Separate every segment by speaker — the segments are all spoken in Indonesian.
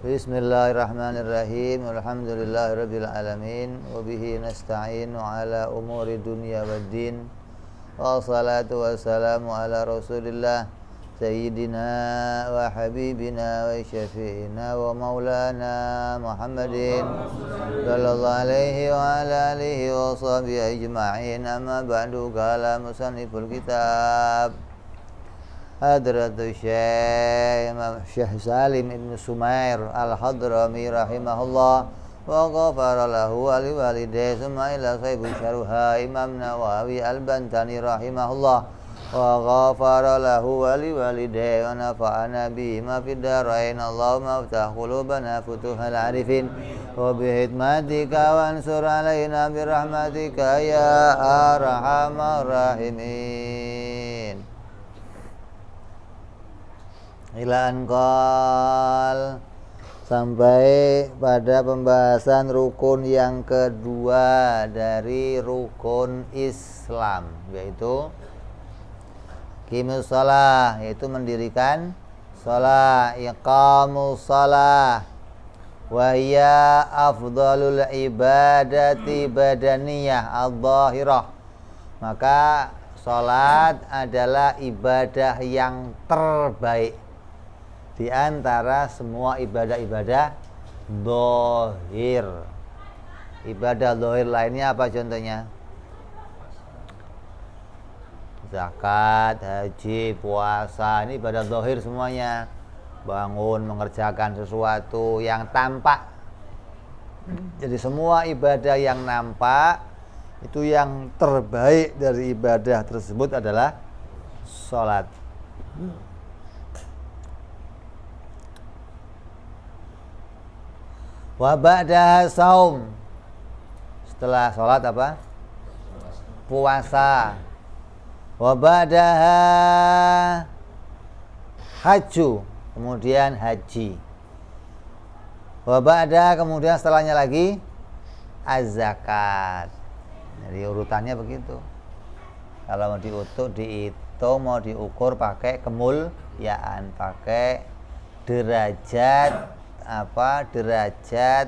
Speaker 1: Bismillahirrahmanirrahim. Alhamdulillahirabbil alamin wa bihi nasta'inu ala umuri dunya waddin. Wassalatu wassalamu ala Rasulillah sayyidina wa habibina wa syafi'ina wa maulana Muhammadin sallallahu alaihi wa ala alihi wa sahbihi ajma'in. Amma ba'du, qala musanniful kitab Hadratus Syekh Salim Ibn Sumair Al-Hadrami rahimahullah wa ghafara lahu wa liwalidayhi summa ila sahibu syarha Imam Nawawi Al-Bantani rahimahullah wa ghafara lahu wa liwalidayhi wa nafa'ana bima fid darain. Allahumma aftah qulubana futuhal arifin wa bihikmatika wansur alaina birahmatika ya arhamar rahimin. Ila anqal, sampai pada pembahasan rukun yang kedua dari rukun Islam, yaitu qimus shalah, yaitu mendirikan shalah, iqamus shalah wa hiya afdalul ibadati badaniyah adh-dhahirah. Maka salat adalah ibadah yang terbaik di antara semua ibadah-ibadah dohir. Ibadah dohir lainnya apa contohnya? Zakat, haji, puasa, ini ibadah dohir semuanya. Bangun, mengerjakan sesuatu yang tampak. Jadi semua ibadah yang nampak, itu yang terbaik dari ibadah tersebut adalah sholat. Wa ba'daha saum, setelah sholat apa? Puasa. Wa ba'daha haju, kemudian haji. Wa ba'daha, kemudian setelahnya lagi az-zakat. Jadi urutannya begitu. Kalau mau dihitung, mau diukur pakai kemulyaan, pakai derajat derajat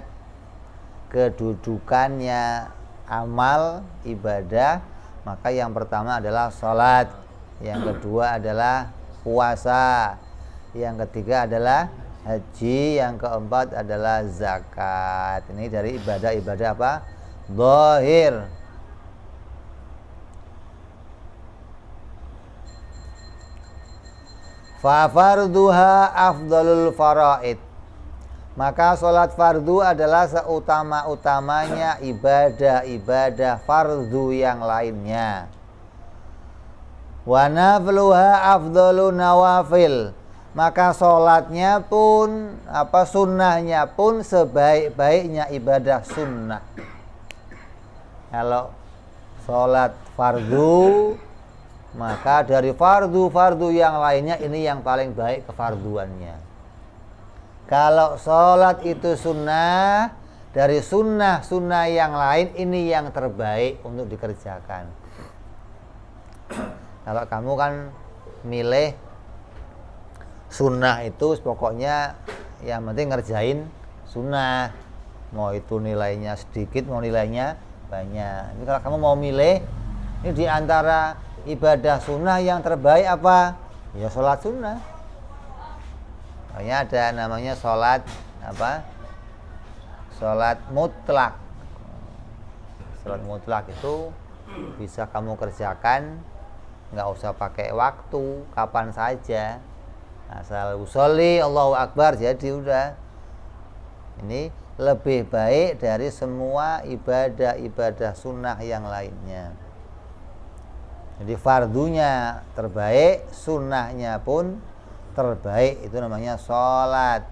Speaker 1: kedudukannya amal ibadah, maka yang pertama adalah sholat, yang kedua adalah puasa, yang ketiga adalah haji, yang keempat adalah zakat. Ini dari ibadah-ibadah apa? Zahir. Fa farduha afdalul faraid, maka sholat fardu adalah seutama-utamanya ibadah-ibadah fardu yang lainnya. Wa nafluha afdalu nawafil, maka sholatnya pun sunnahnya pun sebaik-baiknya ibadah sunnah. Kalau sholat fardu, maka dari fardu-fardu yang lainnya ini yang paling baik kefarduannya. Kalau sholat itu sunnah, dari sunnah-sunnah yang lain ini yang terbaik untuk dikerjakan. Kalau kamu kan milih sunnah itu pokoknya yang penting ngerjain sunnah, mau itu nilainya sedikit mau nilainya banyak. Ini kalau kamu mau milih, ini diantara ibadah sunnah yang terbaik apa? Ya sholat sunnah. Ada namanya sholat sholat mutlak. Sholat mutlak itu bisa kamu kerjakan, nggak usah pakai waktu, kapan saja, asal usolli Allahu Akbar jadi udah. Ini lebih baik dari semua ibadah-ibadah sunnah yang lainnya. Jadi fardunya terbaik, sunnahnya pun terbaik, itu namanya sholat.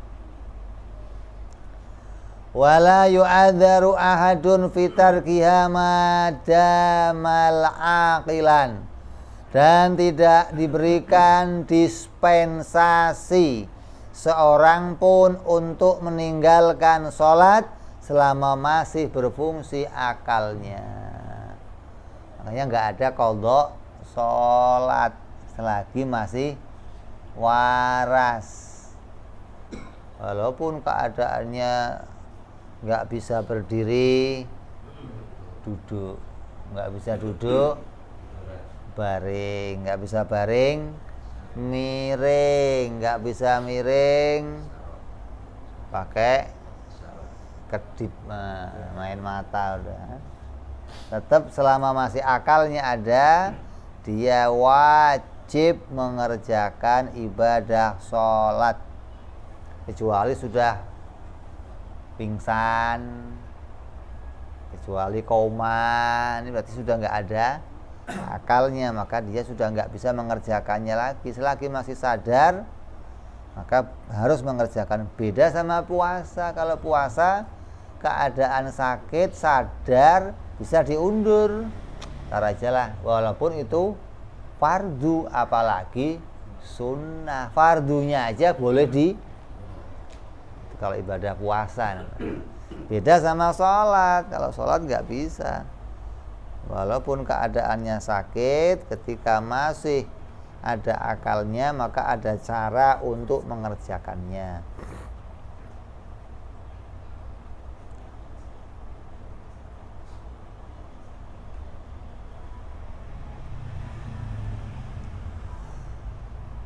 Speaker 1: Wala yu'adzaru ahadun fitarkiha madamal aqilan, dan tidak diberikan dispensasi seorang pun untuk meninggalkan sholat selama masih berfungsi akalnya. Makanya nggak ada qadha sholat selagi masih waras. walaupun keadaannya nggak bisa berdiri, duduk, nggak bisa duduk, baring, nggak bisa baring, miring, nggak bisa miring, pakai kedip, main mata udah. Tetap selama masih akalnya ada, dia wajib mengerjakan ibadah sholat, kecuali sudah pingsan, kecuali koma, ini berarti sudah nggak ada akalnya, maka dia sudah nggak bisa mengerjakannya lagi. Selagi masih sadar, maka harus mengerjakan. Beda sama puasa. Kalau puasa keadaan sakit, sadar, bisa diundur, ntar aja lah, walaupun itu fardu, apalagi sunnah. Fardunya aja boleh kalau ibadah puasa. Beda sama sholat. Kalau sholat nggak bisa, walaupun keadaannya sakit, ketika masih ada akalnya, maka ada cara untuk mengerjakannya.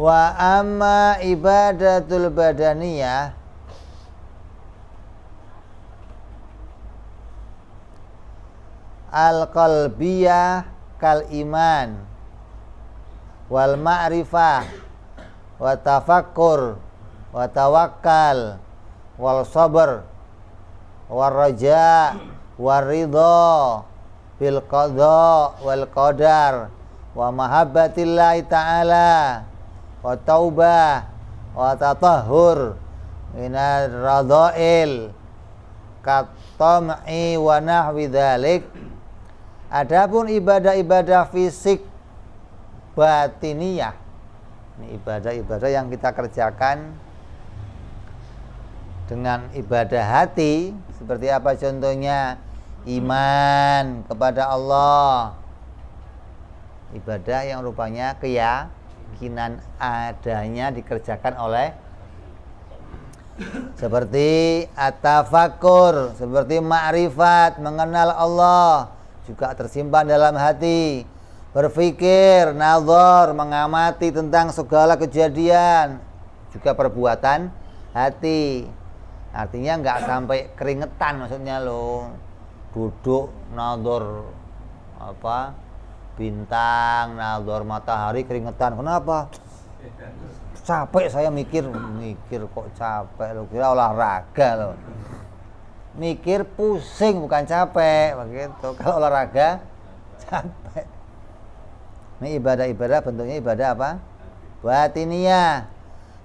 Speaker 1: Wa amma ibadatul badaniyah, al-qalbiyah kal iman wal ma'rifah wa tafakkur wa tawakkal wal sabr wal raja wal ridha bil qada wal qadar wa mahabbatillahi ta'ala wa taubah wa tatahhur minar radha'il katam'i wa nahwi dzalik. Adapun ibadah-ibadah fisik batiniyah, ini ibadah-ibadah yang kita kerjakan dengan ibadah hati, seperti apa contohnya? Iman kepada Allah, ibadah yang rupanya keyakinan adanya dikerjakan oleh, seperti at-tafakkur, seperti ma'rifat, mengenal Allah, juga tersimpan dalam hati. Berpikir, nazar, mengamati tentang segala kejadian, juga perbuatan hati. Artinya nggak sampai keringetan, maksudnya lo duduk nazar apa bintang, nazar matahari, keringetan. Kenapa? Capek saya mikir kok capek, lo kira olahraga lo. Mikir pusing, bukan capek begitu. Kalau olahraga capek. Ini ibadah-ibadah bentuknya ibadah apa? Batiniyah.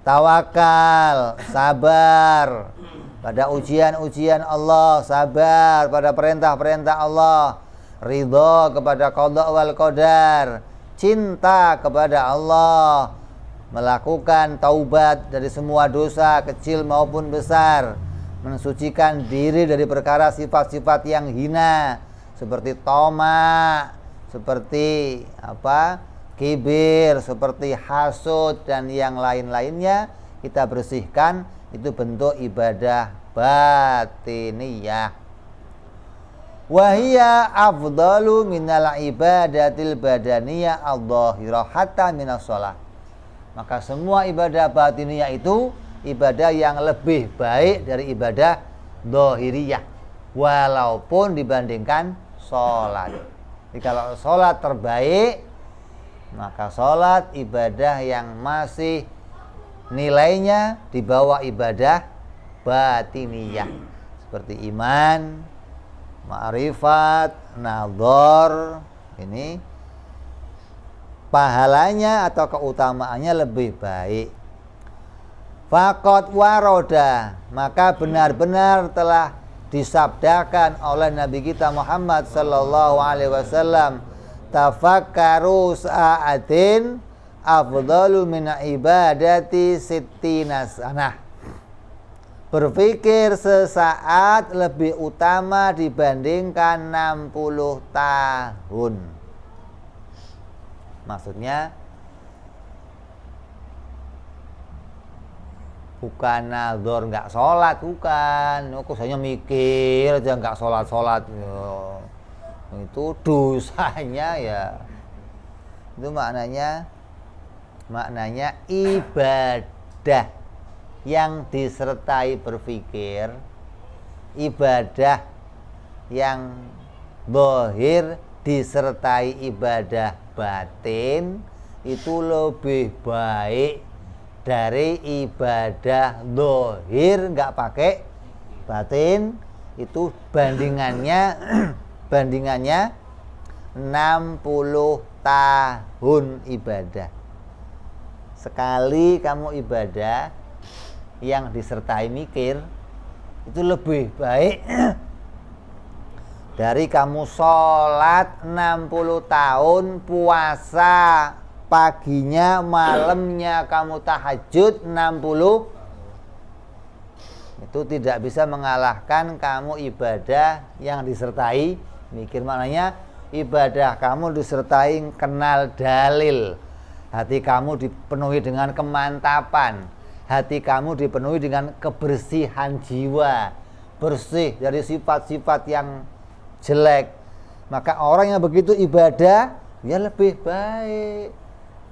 Speaker 1: Tawakal, sabar pada ujian-ujian Allah, sabar pada perintah-perintah Allah, ridho kepada qada wal qadar, cinta kepada Allah, melakukan taubat dari semua dosa kecil maupun besar, mensucikan diri dari perkara sifat-sifat yang hina seperti toma, seperti kibir, seperti hasud dan yang lain-lainnya, kita bersihkan. Itu bentuk ibadah batiniyah. Wahia afdalu minal ibadatil badaniyah al-dhahirah hatta minas sholat. Maka semua ibadah batiniyah itu ibadah yang lebih baik dari ibadah dhahiriyah, walaupun dibandingkan sholat. Jadi kalau sholat terbaik, maka sholat ibadah yang masih nilainya di bawah ibadah batiniyah, seperti iman, ma'rifat, nazar. Ini pahalanya atau keutamaannya lebih baik. Faqad waroda, maka benar-benar telah disabdakan oleh Nabi kita Muhammad sallallahu alaihi wasallam, tafakkaru sa'atin afdalu min ibadati sittina sanah. Berpikir sesaat lebih utama dibandingkan 60 tahun. Maksudnya bukan nazar nggak sholat, bukan. Kok hanya mikir aja nggak sholat. Itu dosanya ya. Itu maknanya ibadah yang disertai berpikir, ibadah yang zahir disertai ibadah batin itu lebih baik dari ibadah zahir nggak pakai batin. Itu bandingannya 60 tahun ibadah. Sekali kamu ibadah yang disertai mikir itu lebih baik dari kamu sholat 60 tahun, puasa paginya, malamnya kamu tahajud 60. Itu tidak bisa mengalahkan kamu ibadah yang disertai mikir. Maknanya ibadah kamu disertai kenal dalil, hati kamu dipenuhi dengan kemantapan, hati kamu dipenuhi dengan kebersihan jiwa, bersih dari sifat-sifat yang jelek. Maka orang yang begitu ibadah ya lebih baik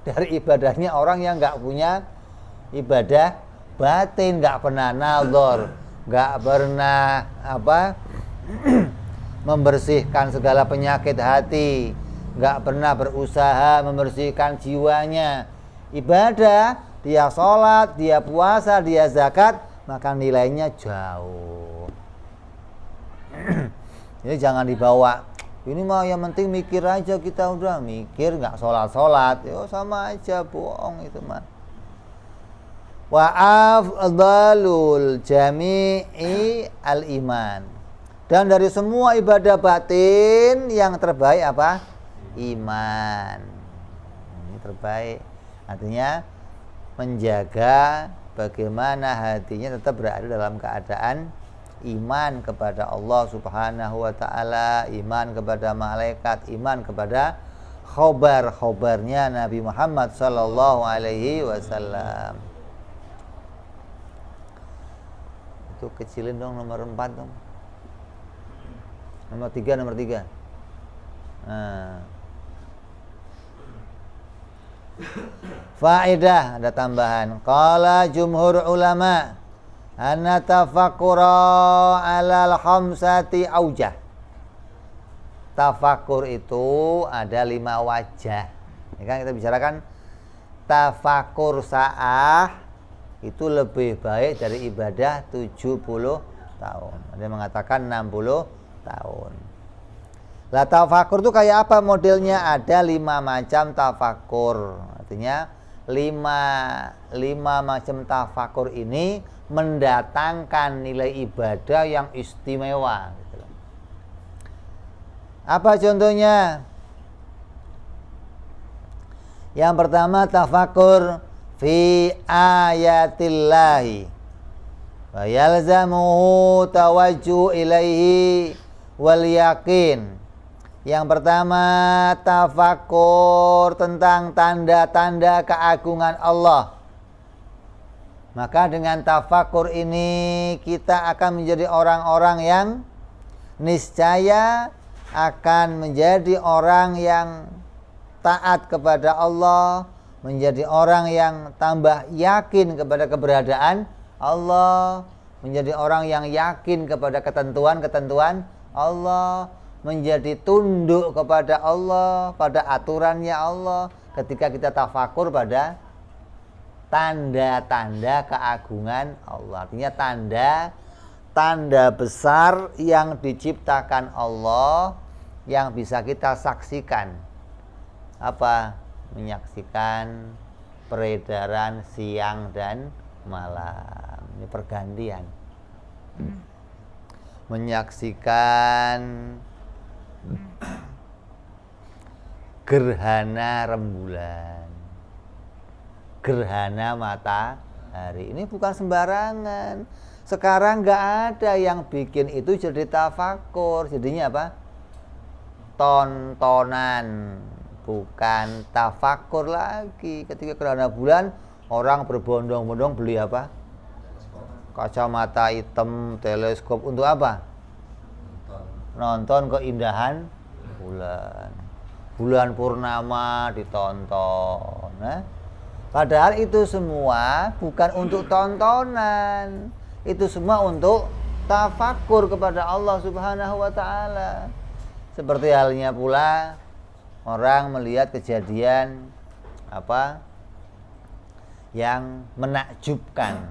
Speaker 1: dari ibadahnya orang yang nggak punya ibadah batin, nggak pernah nazar, nggak pernah membersihkan segala penyakit hati, nggak pernah berusaha membersihkan jiwanya. Ibadah, dia sholat, dia puasa, dia zakat, maka nilainya jauh. Jadi jangan dibawa, ini mah yang penting mikir aja, kita udah mikir nggak sholat, yo sama aja, bohong itu mah. Wa afdalul jami'i al-iman. Dan dari semua ibadah batin yang terbaik apa? Iman. Ini terbaik. Artinya menjaga bagaimana hatinya tetap berada dalam keadaan iman kepada Allah Subhanahu wa taala, iman kepada malaikat, iman kepada khobar-khobarnya Nabi Muhammad sallallahu alaihi wasallam. Itu kecilin dong nomor 4 dong. Nomor 3. Nah. Faedah, ada tambahan. Qala jumhur ulama anna tafakkura alal khamsati aujah. Tafakkur itu ada 5 wajah. Ya kan kita bicarakan tafakkur sa'ah itu lebih baik dari ibadah 70 tahun. Ada yang mengatakan 60 tahun. Lah tafakur itu kayak apa modelnya? Ada 5 macam tafakur. Artinya 5 macam tafakur ini mendatangkan nilai ibadah yang istimewa. Apa contohnya? Yang pertama tafakur fi ayatillahi wa yalzamuhu tawajjuh ilaihi wal yakin. Yang pertama tafakur tentang tanda-tanda keagungan Allah. Maka dengan tafakur ini kita akan menjadi orang-orang yang niscaya akan menjadi orang yang taat kepada Allah, menjadi orang yang tambah yakin kepada keberadaan Allah, menjadi orang yang yakin kepada ketentuan-ketentuan Allah, menjadi tunduk kepada Allah, pada aturannya Allah ketika kita tafakur pada tanda-tanda keagungan Allah. Artinya tanda besar yang diciptakan Allah yang bisa kita saksikan. Apa? Menyaksikan peredaran siang dan malam. Ini pergantian. Menyaksikan gerhana rembulan, gerhana matahari. Ini bukan sembarangan. Sekarang nggak ada yang bikin itu jadi tafakur. Jadinya apa? Tontonan, bukan tafakur lagi. Ketika gerhana bulan, orang berbondong-bondong beli apa? kacamata hitam, teleskop untuk apa? Nonton keindahan bulan. Bulan purnama ditonton. Padahal itu semua bukan untuk tontonan. Itu semua untuk tafakur kepada Allah Subhanahu wa taala. Seperti halnya pula orang melihat kejadian yang menakjubkan.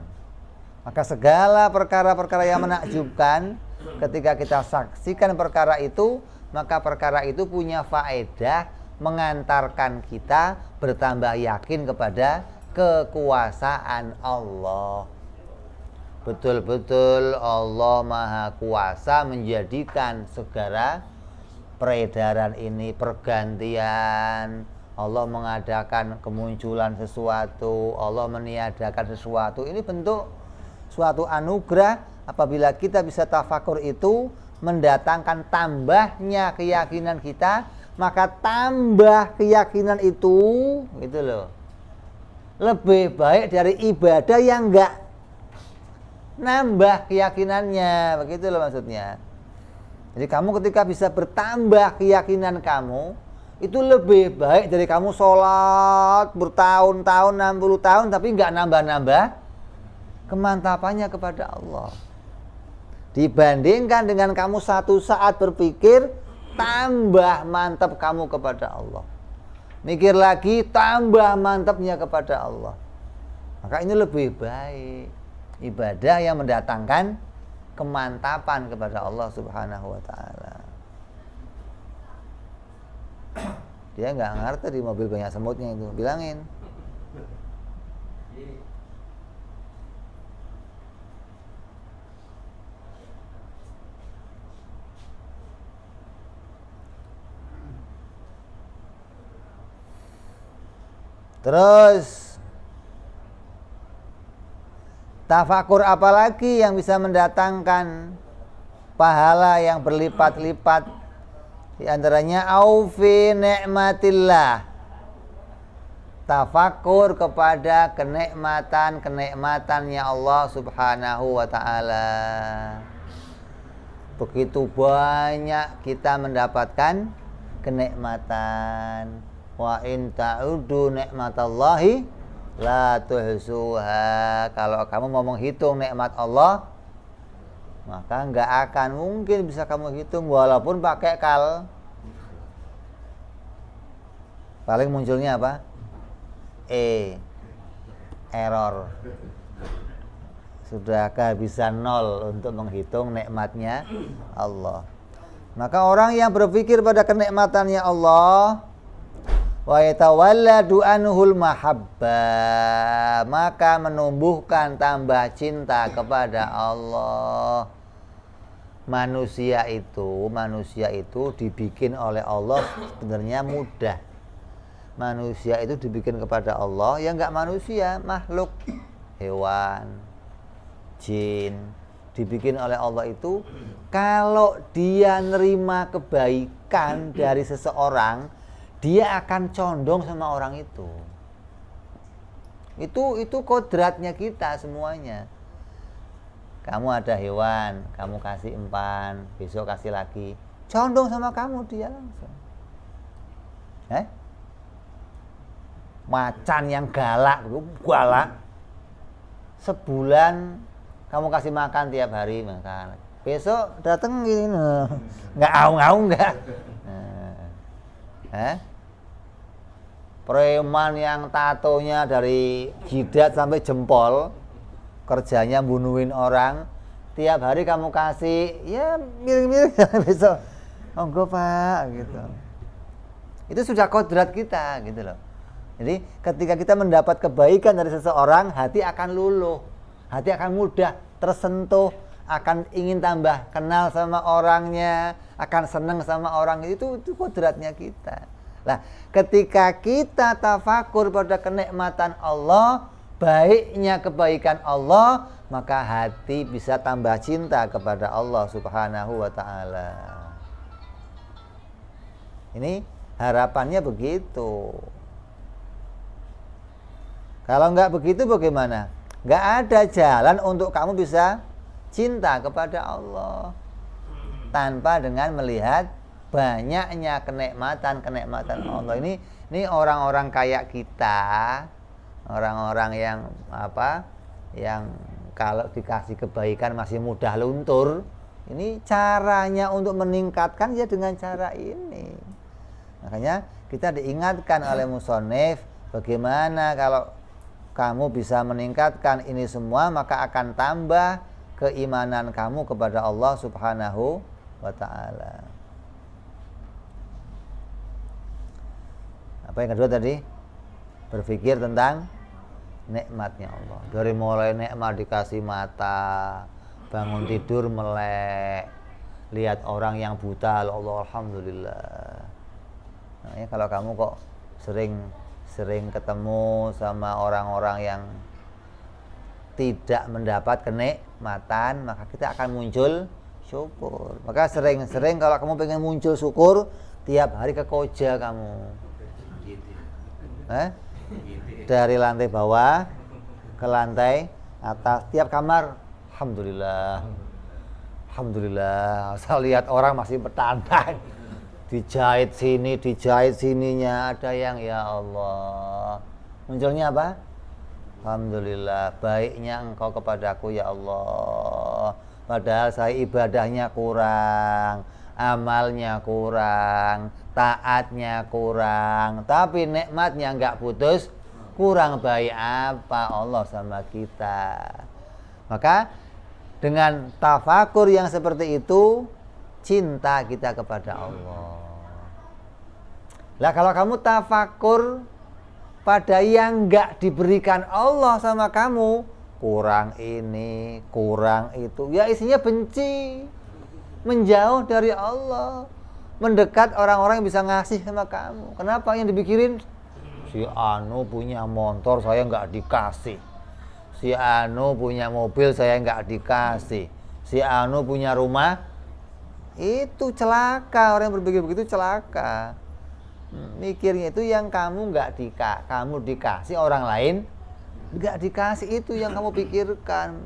Speaker 1: Maka segala perkara-perkara yang menakjubkan, ketika kita saksikan perkara itu, maka perkara itu punya faedah mengantarkan kita bertambah yakin kepada kekuasaan Allah. Betul-betul Allah Maha Kuasa menjadikan segala peredaran ini, pergantian. Allah mengadakan kemunculan sesuatu, Allah meniadakan sesuatu. Ini bentuk suatu anugerah. Apabila kita bisa tafakur, itu mendatangkan tambahnya keyakinan kita, maka tambah keyakinan itu gitu loh, lebih baik dari ibadah yang enggak nambah keyakinannya. Begitu loh maksudnya. Jadi kamu ketika bisa bertambah keyakinan kamu, itu lebih baik dari kamu sholat bertahun-tahun, 60 tahun tapi enggak nambah-nambah kemantapannya kepada Allah, dibandingkan dengan kamu satu saat berpikir tambah mantap kamu kepada Allah, mikir lagi tambah mantapnya kepada Allah. Maka ini lebih baik ibadah yang mendatangkan kemantapan kepada Allah Subhanahu wa taala. Dia nggak ngerti di mobil banyak semutnya itu, bilangin. Terus tafakur apalagi yang bisa mendatangkan pahala yang berlipat-lipat? Di antaranya aufi ni'matillah, tafakur kepada kenikmatan-kenikmatannya Allah Subhanahu wa taala. Begitu banyak kita mendapatkan kenikmatan. Wa in ta'udu ni'matallahi la tuhsuha. Kalau kamu mau menghitung nikmat Allah, maka enggak akan mungkin bisa kamu hitung walaupun pakai kal. Paling munculnya apa? Error. Sudah kehabisan nol untuk menghitung nikmatnya Allah. Maka orang yang berpikir pada kenikmatannya Allah, wa yatawalladu anhul mahabbah, maka menumbuhkan tambah cinta kepada Allah. Manusia itu dibikin oleh Allah sebenarnya mudah. Manusia itu dibikin kepada Allah, ya enggak manusia, makhluk, hewan, jin, dibikin oleh Allah itu, kalau dia nerima kebaikan dari seseorang, dia akan condong sama orang itu. Itu kodratnya kita semuanya. Kamu ada hewan, kamu kasih empan, besok kasih lagi, condong sama kamu dia langsung. Macan yang galak, sebulan kamu kasih makan tiap hari makan, besok dateng gini, nggak aung-aung nggak. Preman yang tatonya dari jidat sampai jempol, kerjanya bunuhin orang, tiap hari kamu kasih, ya miring-miring besok, monggo Pak, gitu. Itu sudah kodrat kita, gitu loh. Jadi ketika kita mendapat kebaikan dari seseorang, hati akan luluh, hati akan mudah tersentuh, akan ingin tambah kenal sama orangnya, akan senang sama orang itu kodratnya kita. Nah, ketika kita tafakur pada kenikmatan Allah, baiknya kebaikan Allah, maka hati bisa tambah cinta kepada Allah Subhanahu wa ta'ala. Ini harapannya begitu. Kalau enggak begitu bagaimana? Nggak ada jalan untuk kamu bisa cinta kepada Allah tanpa dengan melihat banyaknya kenikmatan Allah. Ini orang-orang kayak kita, orang-orang yang yang kalau dikasih kebaikan masih mudah luntur. Ini caranya untuk meningkatkan ya dengan cara ini. Makanya kita diingatkan oleh musonef, bagaimana kalau kamu bisa meningkatkan ini semua, maka akan tambah keimanan kamu kepada Allah Subhanahu wa ta'ala. Apa yang kedua tadi? Berpikir tentang nikmatnya Allah. Dari mulai nikmat dikasih mata, bangun tidur melek, lihat orang yang buta, Allah alhamdulillah. Nah, ya kalau kamu kok sering ketemu sama orang-orang yang tidak mendapat kenikmatan, maka kita akan muncul syukur. Maka sering-sering kalau kamu pengen muncul syukur, tiap hari ke koja kamu. Dari lantai bawah ke lantai atas, tiap kamar alhamdulillah. Saya lihat orang masih bertandang, dijahit sini, dijahit sininya, ada yang ya Allah. Munculnya apa? Alhamdulillah, baiknya Engkau kepadaku ya Allah. Padahal saya ibadahnya kurang, amalnya kurang, taatnya kurang, tapi nikmatnya enggak putus. Kurang baik apa Allah sama kita? Maka dengan tafakur yang seperti itu, cinta kita kepada Allah. Lah kalau kamu tafakur pada yang enggak diberikan Allah sama kamu, kurang ini, kurang itu, ya isinya benci, menjauh dari Allah, mendekat orang-orang yang bisa ngasih sama kamu. Kenapa yang dipikirin? Si Anu punya motor, saya enggak dikasih. Si Anu punya mobil, saya enggak dikasih. Si Anu punya rumah. Itu celaka, orang yang berpikir begitu celaka. Mikirnya itu yang kamu kamu dikasih, orang lain enggak dikasih, itu yang kamu pikirkan.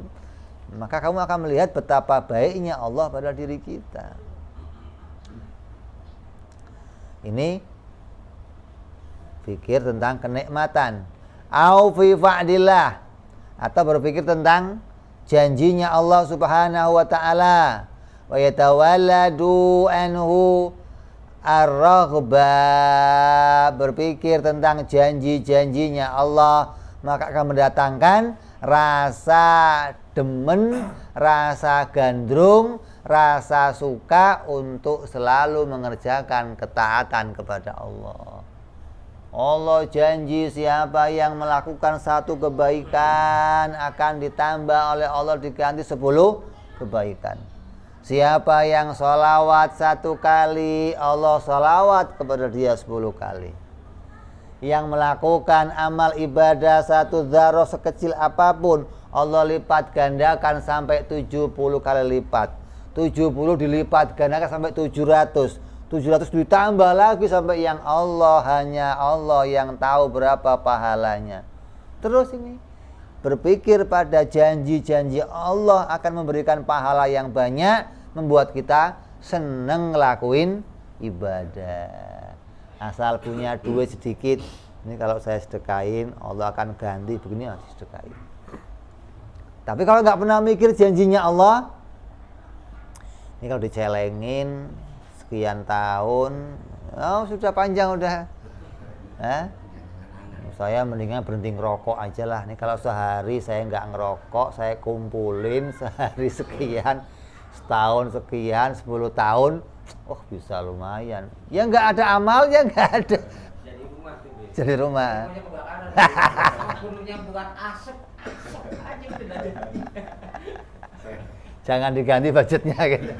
Speaker 1: Maka kamu akan melihat betapa baiknya Allah pada diri kita. Ini pikir tentang kenikmatan. Au fi fa'dillah, atau berpikir tentang janjinya Allah Subhanahu wa ta'ala. Wa yatawalladu anhu ar-raghba, berpikir tentang janji-janjinya Allah, maka akan mendatangkan rasa demen, rasa gandrung, rasa suka untuk selalu mengerjakan ketaatan kepada Allah. Allah janji siapa yang melakukan satu kebaikan akan ditambah oleh Allah diganti 10 kebaikan. Siapa yang sholawat 1 kali, Allah sholawat kepada dia 10 kali. Yang melakukan amal ibadah 1 dzarrah sekecil apapun, Allah lipat gandakan sampai 70 kali lipat. 70 dilipat gandakan sampai 700. 700 ditambah lagi sampai yang Allah, hanya Allah yang tahu berapa pahalanya. Terus ini berpikir pada janji-janji Allah akan memberikan pahala yang banyak, membuat kita seneng ngelakuin ibadah. Asal punya duit sedikit, ini kalau saya sedekain Allah akan ganti begini, harus sedekain. Tapi kalau nggak pernah mikir janjinya Allah, ini kalau dicelengin sekian tahun, sudah panjang udah. Saya mendingan berhenti ngerokok aja lah. Nih kalau sehari saya nggak ngerokok, saya kumpulin sehari sekian, setahun sekian, 10 tahun, bisa lumayan. Ya nggak ada amalnya, nggak ada. Jadi rumah tuh. Jadi rumah. Buat asap aja udah. Jangan diganti budgetnya gitu.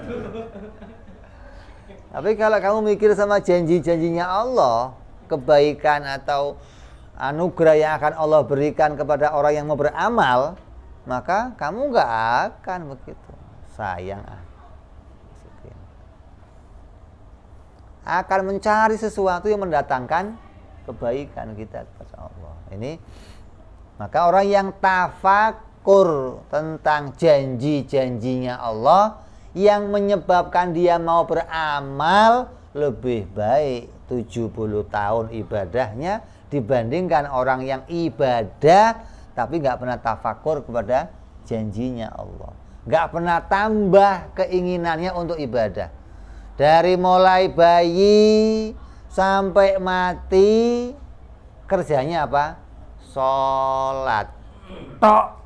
Speaker 1: Tapi kalau kamu mikir sama janji-janjinya Allah, kebaikan atau anugerah yang akan Allah berikan kepada orang yang mau beramal, maka kamu nggak akan begitu. Sayang akan mencari sesuatu yang mendatangkan kebaikan kita kepada Allah. Ini maka orang yang tafakur tentang janji-janjinya Allah yang menyebabkan dia mau beramal lebih baik 70 tahun ibadahnya dibandingkan orang yang ibadah tapi nggak pernah tafakur kepada janjinya Allah, nggak pernah tambah keinginannya untuk ibadah. Dari mulai bayi sampai mati kerjanya apa? Sholat tok.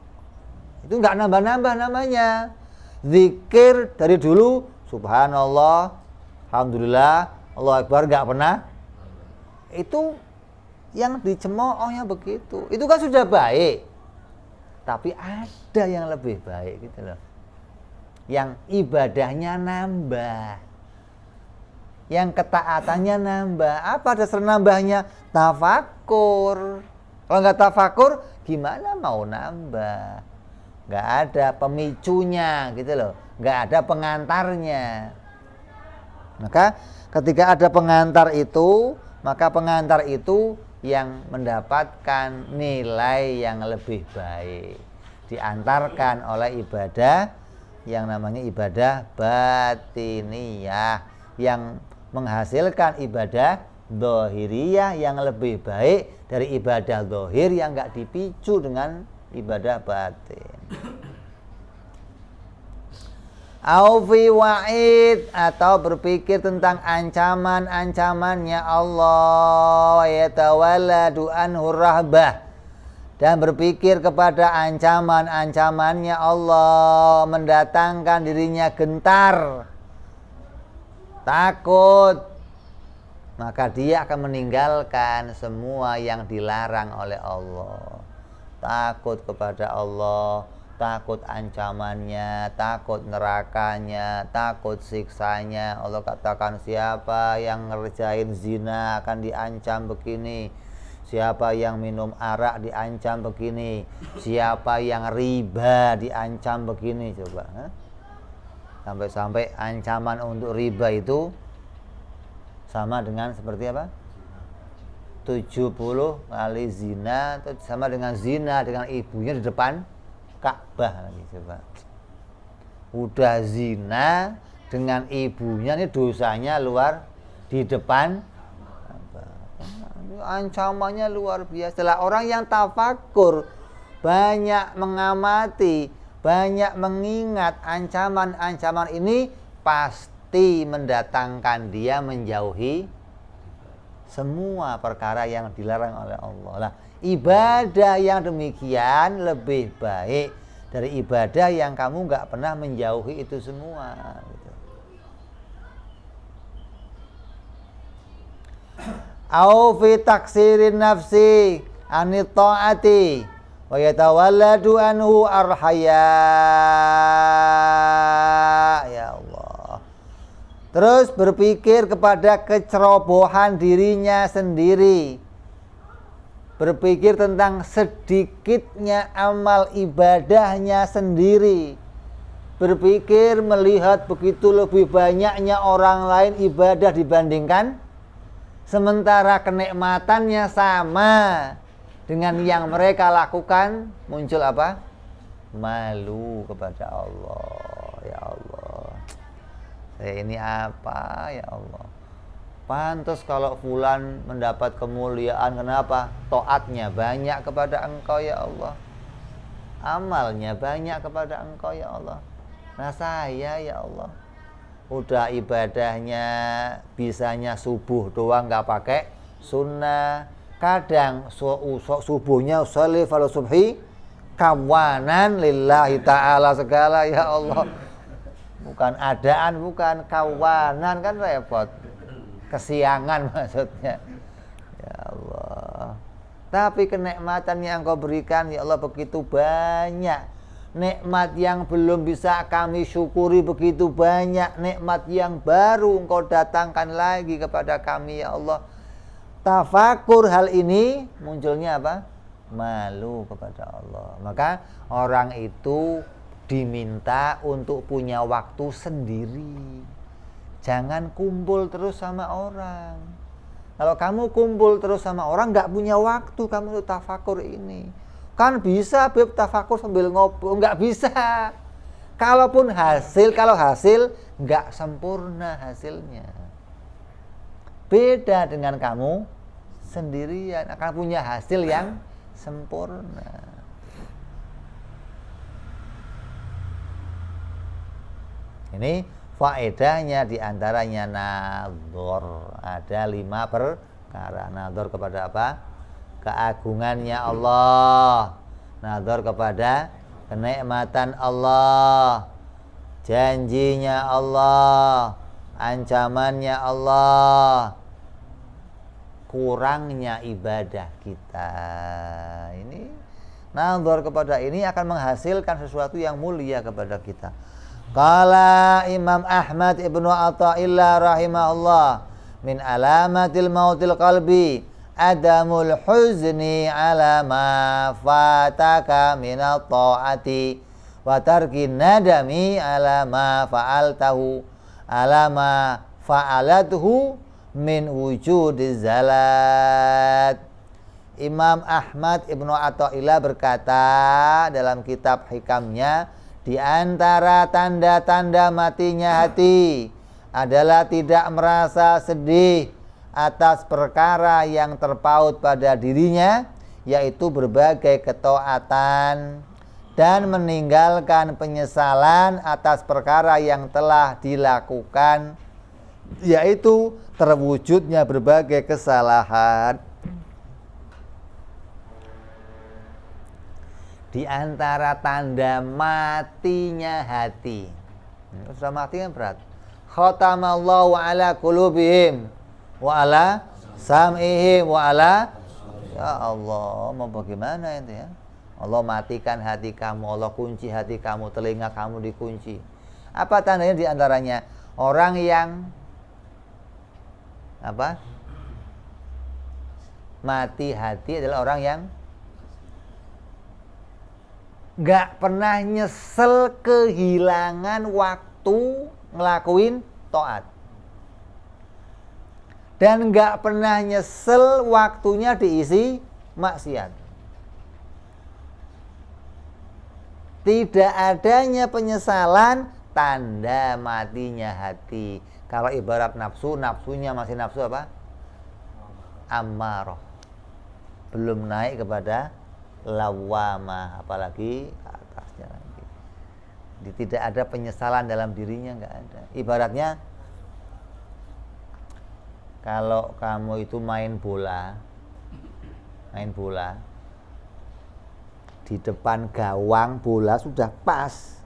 Speaker 1: Itu nggak nambah-nambah namanya. Zikir dari dulu subhanallah, alhamdulillah, Allahu Akbar, nggak pernah. Itu yang dicemoohnya begitu. Itu kan sudah baik. Tapi ada yang lebih baik gitu loh. Yang ibadahnya nambah. Yang ketaatannya nambah. Apa dasar nambahnya? Tafakur. Kalau nggak tafakur, gimana mau nambah? Nggak ada pemicunya gitu loh. Nggak ada pengantarnya. Maka ketika ada pengantar itu, maka pengantar itu yang mendapatkan nilai yang lebih baik. Diantarkan oleh ibadah yang namanya ibadah batiniyah, yang menghasilkan ibadah dzahiriyah yang lebih baik dari ibadah zahir yang enggak dipicu dengan ibadah batin. Aufi wa'id, atau berpikir tentang ancaman-ancamannya Allah, wa yatawalladu anhu rahbah, dan berpikir kepada ancaman-ancamannya Allah mendatangkan dirinya gentar, takut, maka dia akan meninggalkan semua yang dilarang oleh Allah. Takut kepada Allah, takut ancamannya, takut nerakanya, takut siksanya. Allah katakan siapa yang ngerjain zina akan diancam begini, siapa yang minum arak diancam begini, siapa yang riba diancam begini. Coba sampai-sampai ancaman untuk riba itu sama dengan seperti apa? 70 kali zina, sama dengan zina dengan ibunya di depan Ka'bah lagi. Coba, udah zina dengan ibunya, ini dosanya luar di depan Ka'bah. Ancamannya luar biasa. Setelah orang yang tafakur, banyak mengamati, banyak mengingat ancaman-ancaman ini, pasti mendatangkan dia menjauhi semua perkara yang dilarang oleh Allah. Nah, ibadah yang demikian lebih baik dari ibadah yang kamu nggak pernah menjauhi itu semua. Gitu. Au fi taksirin nafsi anit ta'ati wa yatawalladu anhu arhaya. Ya Allah. Terus berpikir kepada kecerobohan dirinya sendiri. Berpikir tentang sedikitnya amal ibadahnya sendiri. Berpikir melihat begitu lebih banyaknya orang lain ibadah dibandingkan, sementara kenikmatannya sama dengan yang mereka lakukan. Muncul apa? Malu kepada Allah. Ya Allah, saya ini apa ya Allah? Pantas kalau fulan mendapat kemuliaan. Kenapa? Taatnya banyak kepada Engkau ya Allah, amalnya banyak kepada Engkau ya Allah. Nah saya ya Allah, udah ibadahnya bisanya subuh doang, nggak pakai sunnah. Kadang subuhnya sholli fal subhi kawanan lillahi ta'ala segala ya Allah. Bukan adaan, bukan kawanan, kan repot. Kesiangan maksudnya. Ya Allah. Tapi kenikmatan yang Engkau berikan ya Allah begitu banyak. Nikmat yang belum bisa kami syukuri begitu banyak. Nikmat yang baru Engkau datangkan lagi kepada kami ya Allah. Tafakur hal ini munculnya apa? Malu kepada Allah. Maka orang itu diminta untuk punya waktu sendiri. Jangan kumpul terus sama orang. Kalau kamu kumpul terus sama orang, nggak punya waktu kamu untuk tafakur ini. Kan bisa Beb tafakur sambil ngobrol, nggak bisa. Kalau hasil nggak sempurna hasilnya. Beda dengan kamu sendirian akan punya hasil yang sempurna. Ini faedahnya diantaranya nadzor. Ada 5 perkara. Nadzor kepada apa? Keagungannya Allah. Nadzor kepada kenikmatan Allah. Janjinya Allah. Ancamannya Allah. Kurangnya ibadah kita. Ini nadzor kepada ini akan menghasilkan sesuatu yang mulia kepada kita. Qala Imam Ahmad ibnu Athaillah rahimahullah, min alamatil mautil qalbi adamul huzni ala ma fataka minat ta'ati wa tarkin nadami ala ma fa'altahu ala ma fa'alathu min wujudiz zalat. Imam Ahmad ibnu Athaillah berkata dalam kitab hikamnya, di antara tanda-tanda matinya hati adalah tidak merasa sedih atas perkara yang terpaut pada dirinya, yaitu berbagai ketaatan, dan meninggalkan penyesalan atas perkara yang telah dilakukan, yaitu terwujudnya berbagai kesalahan. Di antara tanda matinya hati, sudah mati kan berat. Khatamallahu ala qulubihim wa ala sam'ihim wa ala, ya Allah, mau bagaimana itu ya? Allah matikan hati kamu, Allah kunci hati kamu, telinga kamu dikunci. Apa tandanya? Di antaranya orang yang apa? Mati hati adalah orang yang gak pernah nyesel kehilangan waktu ngelakuin taat, dan gak pernah nyesel waktunya diisi maksiat. Tidak adanya penyesalan, tanda matinya hati. Kalau ibarat nafsu, nafsunya masih nafsu apa? Ammarah, belum naik kepada lawamah, apalagi ke atasnya lagi. Tidak ada penyesalan dalam dirinya, nggak ada. Ibaratnya kalau kamu itu main bola di depan gawang, bola sudah pas,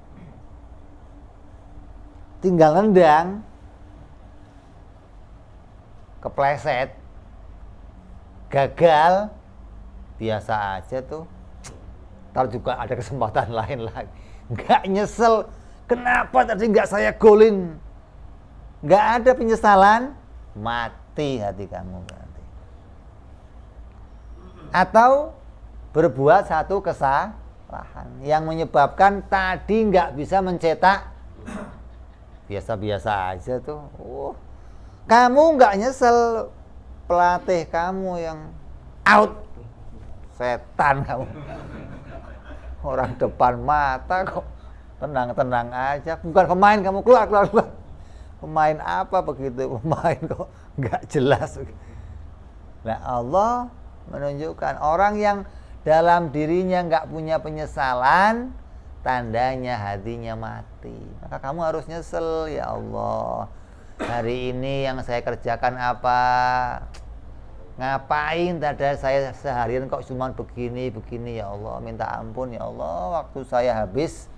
Speaker 1: tinggal nendang, kepleset, gagal, biasa aja tuh. Ntar juga ada kesempatan lain lagi. Nggak nyesel, kenapa tadi nggak saya golin. Nggak ada penyesalan, mati hati kamu berarti. Atau berbuat satu kesalahan yang menyebabkan tadi nggak bisa mencetak, biasa-biasa aja tuh. Kamu nggak nyesel, pelatih kamu yang out, setan kamu. Orang depan mata kok tenang-tenang aja. Bukan pemain kamu, keluar. Pemain apa begitu? Pemain kok nggak jelas. Nah, Allah menunjukkan orang yang dalam dirinya nggak punya penyesalan, tandanya hatinya mati. Maka kamu harus nyesel, ya Allah, hari ini yang saya kerjakan apa? Ngapain tadi saya seharian kok cuma begini ya Allah, minta ampun ya Allah, waktu saya habis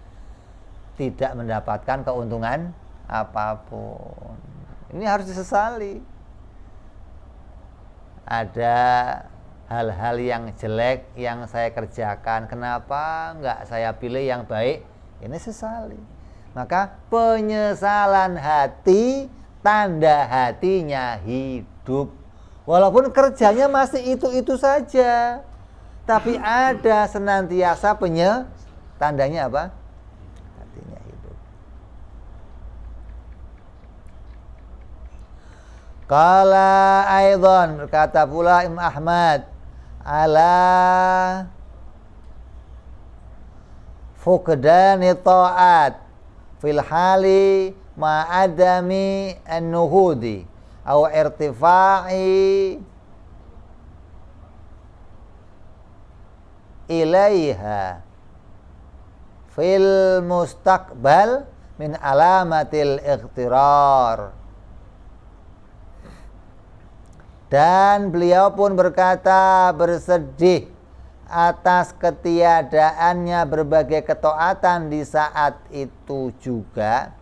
Speaker 1: tidak mendapatkan keuntungan apapun. Ini harus disesali. Ada hal-hal yang jelek yang saya kerjakan, kenapa nggak saya pilih yang baik? Ini sesali. Maka penyesalan hati, tanda hatinya hidup. Walaupun kerjanya masih itu-itu saja, tapi ada senantiasa tandanya apa? Hatinya hidup. Qala aidan, berkata pula Imam Ahmad, ala fuqdani ta'at fil hali ma'adami an-nuhudi aw irtifa'i ilaiha fil mustaqbal min alamatil ikhtirar. Dan beliau pun berkata bersedih atas ketiadaannya berbagai ketaatan di saat itu juga,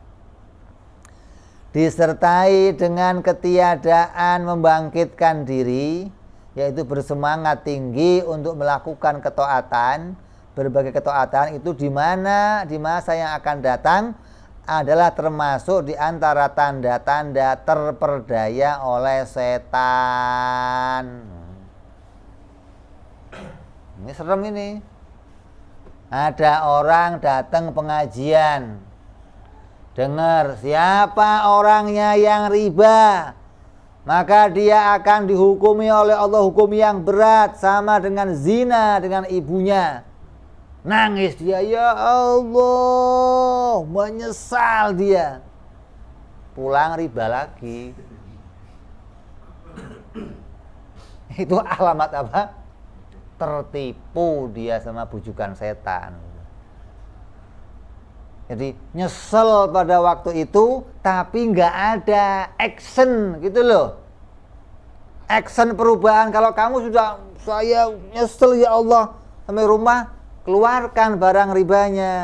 Speaker 1: disertai dengan ketiadaan membangkitkan diri, yaitu bersemangat tinggi untuk melakukan ketaatan. Berbagai ketaatan itu di masa yang akan datang adalah termasuk di antara tanda-tanda terperdaya oleh setan. Ini serem ini. Ada orang datang pengajian, dengar siapa orangnya yang riba, maka dia akan dihukumi oleh Allah hukum yang berat, sama dengan zina dengan ibunya. Nangis dia, ya Allah, menyesal dia. Pulang riba lagi. Itu alamat apa? Tertipu dia sama bujukan setan. Jadi nyesel pada waktu itu, tapi nggak ada action gitu loh. Action perubahan. Kalau kamu sudah, saya nyesel ya Allah, sampai rumah keluarkan barang ribanya.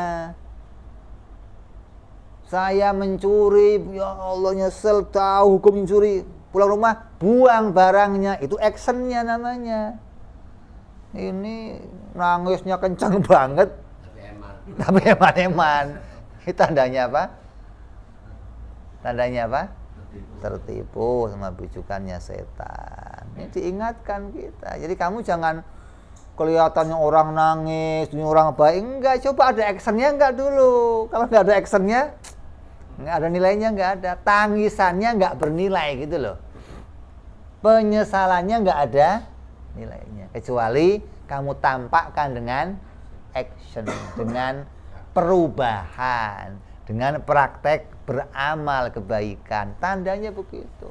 Speaker 1: Saya mencuri, ya Allah nyesel, tahu hukum mencuri. Pulang rumah, buang barangnya. Itu actionnya namanya. Ini nangisnya kencang banget, tapi eman-eman. Ini tandanya apa? Tandanya apa? Tertipu sama bujukannya setan. Ini diingatkan kita. Jadi kamu jangan kelihatannya orang nangis, orang baik, enggak, coba ada actionnya enggak dulu. Kalau enggak ada actionnya, enggak ada nilainya, enggak ada. Tangisannya enggak bernilai gitu loh. Penyesalannya enggak ada nilainya. Kecuali kamu tampakkan dengan action, dengan perubahan, dengan praktek beramal kebaikan. Tandanya begitu.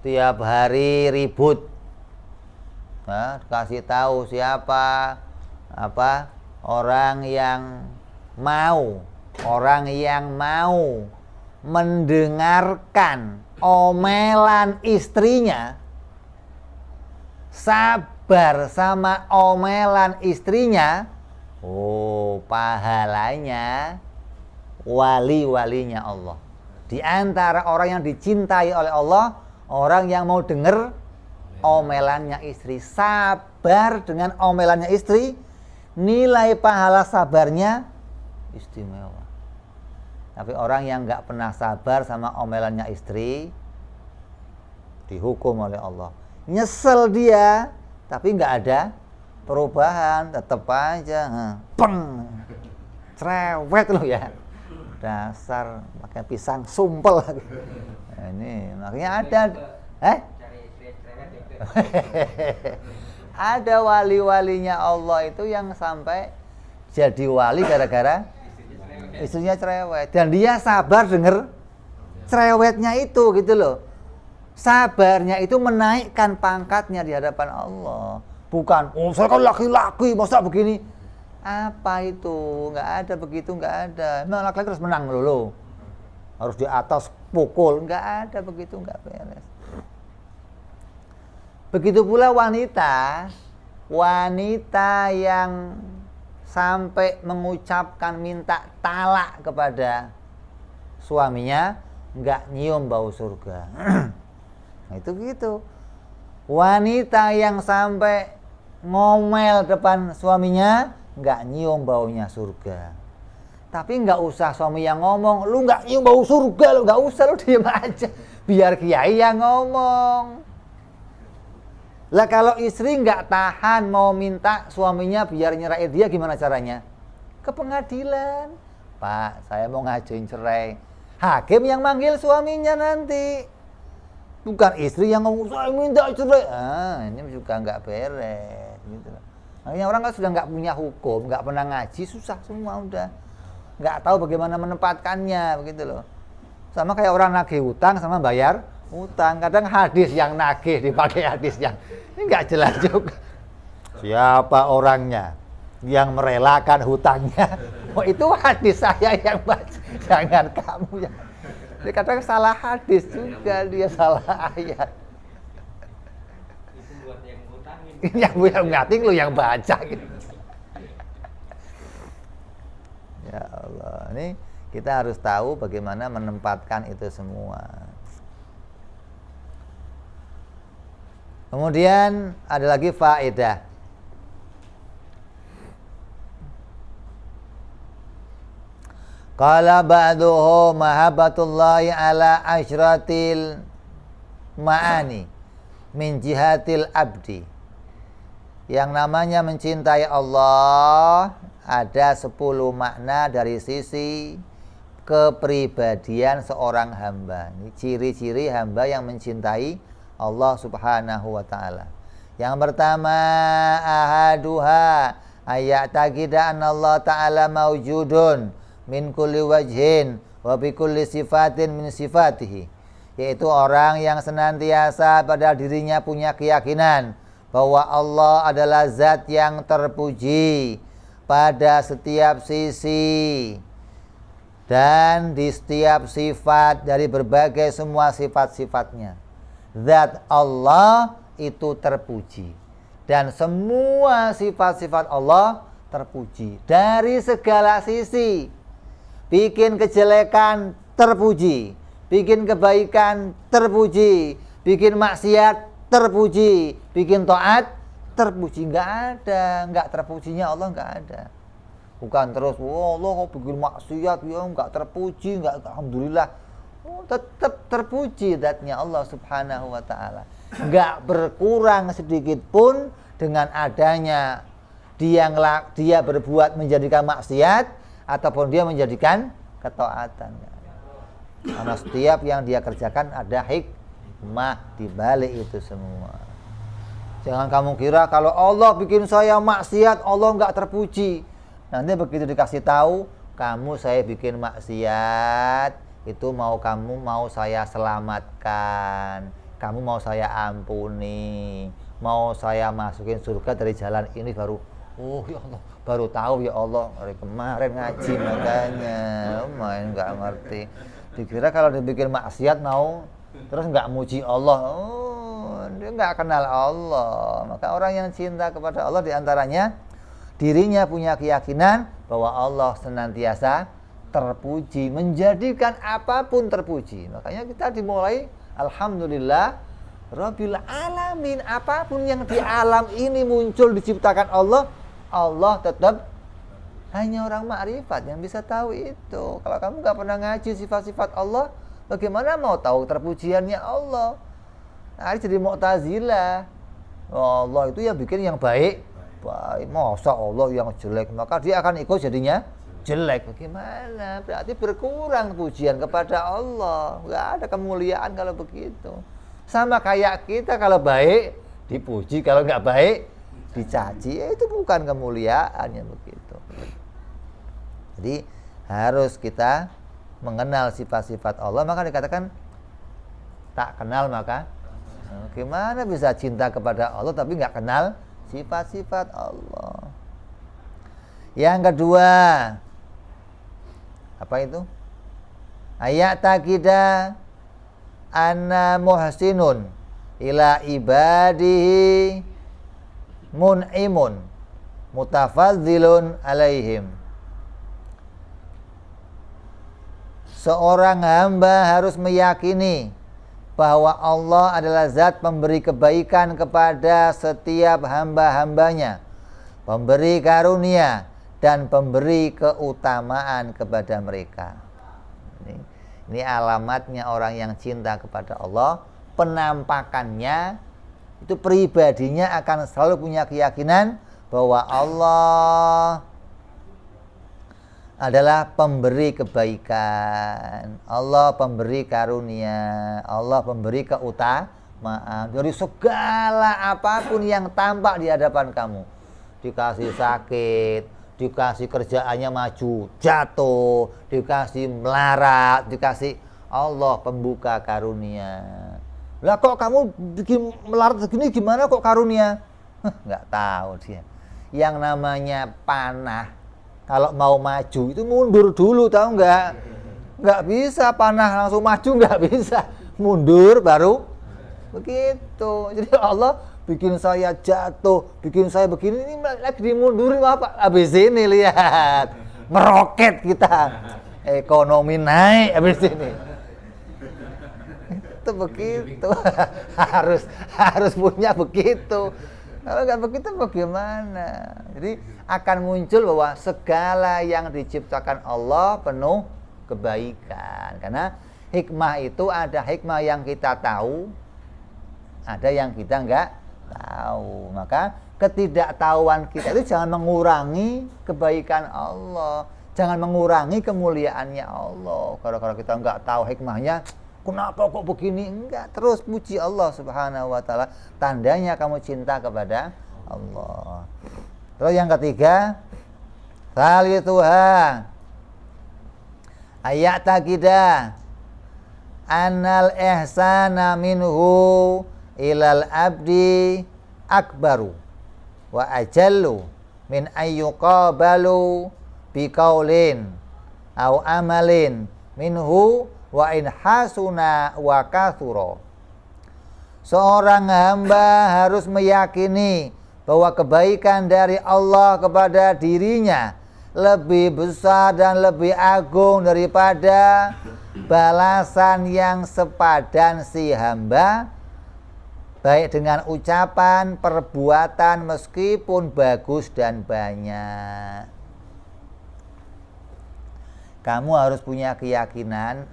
Speaker 1: Tiap hari ribut. Nah, kasih tahu siapa orang yang mau mendengarkan omelan istrinya, sabar sama omelan istrinya, pahalanya wali-walinya Allah. Di antara orang yang dicintai oleh Allah, orang yang mau dengar omelannya istri, sabar dengan omelannya istri, nilai pahala sabarnya istimewa. Tapi orang yang nggak pernah sabar sama omelannya istri, dihukum oleh Allah. Nyesel dia, tapi nggak ada perubahan, tetap aja, cerewet loh ya. Dasar pakai pisang sumpel lagi. Nah, ini makanya ada, ada wali-walinya Allah itu yang sampai jadi wali gara-gara istrinya cerewet, dan dia sabar denger cerewetnya itu gitu loh. Sabarnya itu menaikkan pangkatnya di hadapan Allah. Bukan, saya kan laki-laki masa begini. Apa itu? Nggak ada begitu, nggak ada. Memang laki-laki harus menang dulu, harus di atas pukul. Nggak ada begitu, nggak beres. Begitu pula wanita yang sampai mengucapkan minta talak kepada suaminya, nggak nyium bau surga. Nah, itu gitu. Wanita yang sampai ngomel depan suaminya, nggak nyium baunya surga. Tapi nggak usah suami yang ngomong, lu nggak nyium bau surga, lu nggak usah, lu diem aja, biar kiai yang ngomong. Lah kalau istri nggak tahan mau minta suaminya biar nyerahin dia, gimana caranya? Ke pengadilan. Pak, saya mau ngajuin cerai. Hakim yang manggil suaminya nanti. Bukan istri yang ngomong, saya minta cerai. Ini juga nggak beres. Gitu. Makanya orang kan sudah nggak punya hukum, nggak pernah ngaji, susah semua udah. Nggak tahu bagaimana menempatkannya, begitu loh. Sama kayak orang nagih hutang sama bayar hutang. Kadang hadis yang nagih dipakai hadis yang ini nggak jelas juga. Siapa orangnya yang merelakan hutangnya? Oh, itu hadis saya yang baca, jangan kamu yang. Dia kadang salah hadis juga, dia salah ayat.
Speaker 2: Itu buat yang ngutangin.
Speaker 1: Yang ngating lu yang baca gitu. Ya Allah, ini kita harus tahu bagaimana menempatkan itu semua. Kemudian ada lagi faedah. Qala ba'duhu mahabbatullahi ala asyratil ma'ani min jihatil abdi. Yang namanya mencintai Allah ada 10 makna dari sisi kepribadian seorang hamba. Ini ciri-ciri hamba yang mencintai Allah Subhanahu wa ta'ala. Yang pertama, ahaduha ayya'taqida anna Allah ta'ala mawjudun min kulli wajhin wa bi kulli sifatin min sifatihi. Yaitu orang yang senantiasa pada dirinya punya keyakinan bahwa Allah adalah zat yang terpuji pada setiap sisi dan di setiap sifat dari berbagai semua sifat-sifatnya. Zat Allah itu terpuji dan semua sifat-sifat Allah terpuji dari segala sisi. Bikin kejelekan terpuji, bikin kebaikan terpuji, bikin maksiat terpuji, bikin taat terpuji. Nggak terpujinya Allah nggak ada. Bukan terus, Allah kok bikin maksiat ya nggak terpuji, nggak, alhamdulillah. Tetap terpuji zatnya Allah Subhanahu wa ta'ala. Nggak berkurang sedikit pun dengan adanya dia berbuat menjadikan maksiat ataupun dia menjadikan ketaatan. Karena setiap yang dia kerjakan ada hikmah di balik itu semua. Jangan kamu kira kalau Allah bikin saya maksiat, Allah nggak terpuji. Nanti begitu dikasih tahu, kamu saya bikin maksiat, itu kamu mau saya selamatkan, kamu mau saya ampuni, mau saya masukin surga dari jalan ini baru, oh ya Allah, baru tahu ya Allah, dari kemarin ngaji makanya, main nggak ngerti. Dikira kalau dibikin maksiat mau, terus nggak muji Allah, oh dia nggak kenal Allah. Maka orang yang cinta kepada Allah diantaranya dirinya punya keyakinan bahwa Allah senantiasa terpuji, menjadikan apapun terpuji. Makanya kita dimulai alhamdulillah Rabbil alamin, apapun yang di alam ini muncul diciptakan Allah, Allah tetap hanya orang makrifat yang bisa tahu itu. Kalau kamu nggak pernah ngaji sifat-sifat Allah, bagaimana mau tahu terpujiannya Allah? Nah, ini jadi Mu'tazilah. Allah itu ya bikin yang baik, masa Allah yang jelek, maka dia akan ikut jadinya jelek. Bagaimana? Berarti berkurang pujian kepada Allah. Nggak ada kemuliaan kalau begitu. Sama kayak kita kalau baik dipuji, kalau nggak baik dicaci, itu bukan kemuliaannya begitu. Jadi harus kita mengenal sifat-sifat Allah. Maka dikatakan tak kenal maka gimana bisa cinta kepada Allah tapi nggak kenal sifat-sifat Allah. Yang kedua, apa itu? Ayat takida anna muhsinun ila ibadihi mun'imun mutafadzilun alaihim. Seorang hamba harus meyakini bahwa Allah adalah zat pemberi kebaikan kepada setiap hamba-hambanya, pemberi karunia dan pemberi keutamaan kepada mereka. Ini alamatnya orang yang cinta kepada Allah. Penampakannya itu pribadinya akan selalu punya keyakinan bahwa Allah adalah pemberi kebaikan, Allah pemberi karunia, Allah pemberi keutamaan dari segala apapun yang tampak di hadapan kamu, dikasih sakit, dikasih kerjaannya maju, jatuh, dikasih melarat, dikasih Allah pembuka karunia. Lah kok kamu bikin melarat segini gimana kok karunia? Nggak tahu dia. Yang namanya panah kalau mau maju itu mundur dulu, tahu nggak? Nggak bisa panah langsung maju, nggak bisa. Mundur baru begitu. Jadi Allah bikin saya jatuh, bikin saya begini, ini lagi dimundurin apa? Habis ini lihat, meroket kita, ekonomi naik habis ini. Itu begitu, harus punya begitu. Kalau nggak begitu bagaimana? Jadi akan muncul bahwa segala yang diciptakan Allah penuh kebaikan. Karena hikmah itu ada hikmah yang kita tahu, ada yang kita nggak tahu. Maka ketidaktahuan kita itu jangan mengurangi kebaikan Allah, jangan mengurangi kemuliaannya Allah. Kalau kita nggak tahu hikmahnya, kenapa kok begini? Enggak, terus puji Allah Subhanahu wa taala. Tandanya kamu cinta kepada Allah. Terus yang ketiga, salituha ayat takidah annal ihsana minhu ilal abdi akbaru wa ajallu min ayyuqabalu biqaulin au amalin minhu wa in hasuna wa kathura. Seorang hamba harus meyakini bahwa kebaikan dari Allah kepada dirinya lebih besar dan lebih agung daripada balasan yang sepadan si hamba, baik dengan ucapan, perbuatan meskipun bagus dan banyak. Kamu harus punya keyakinan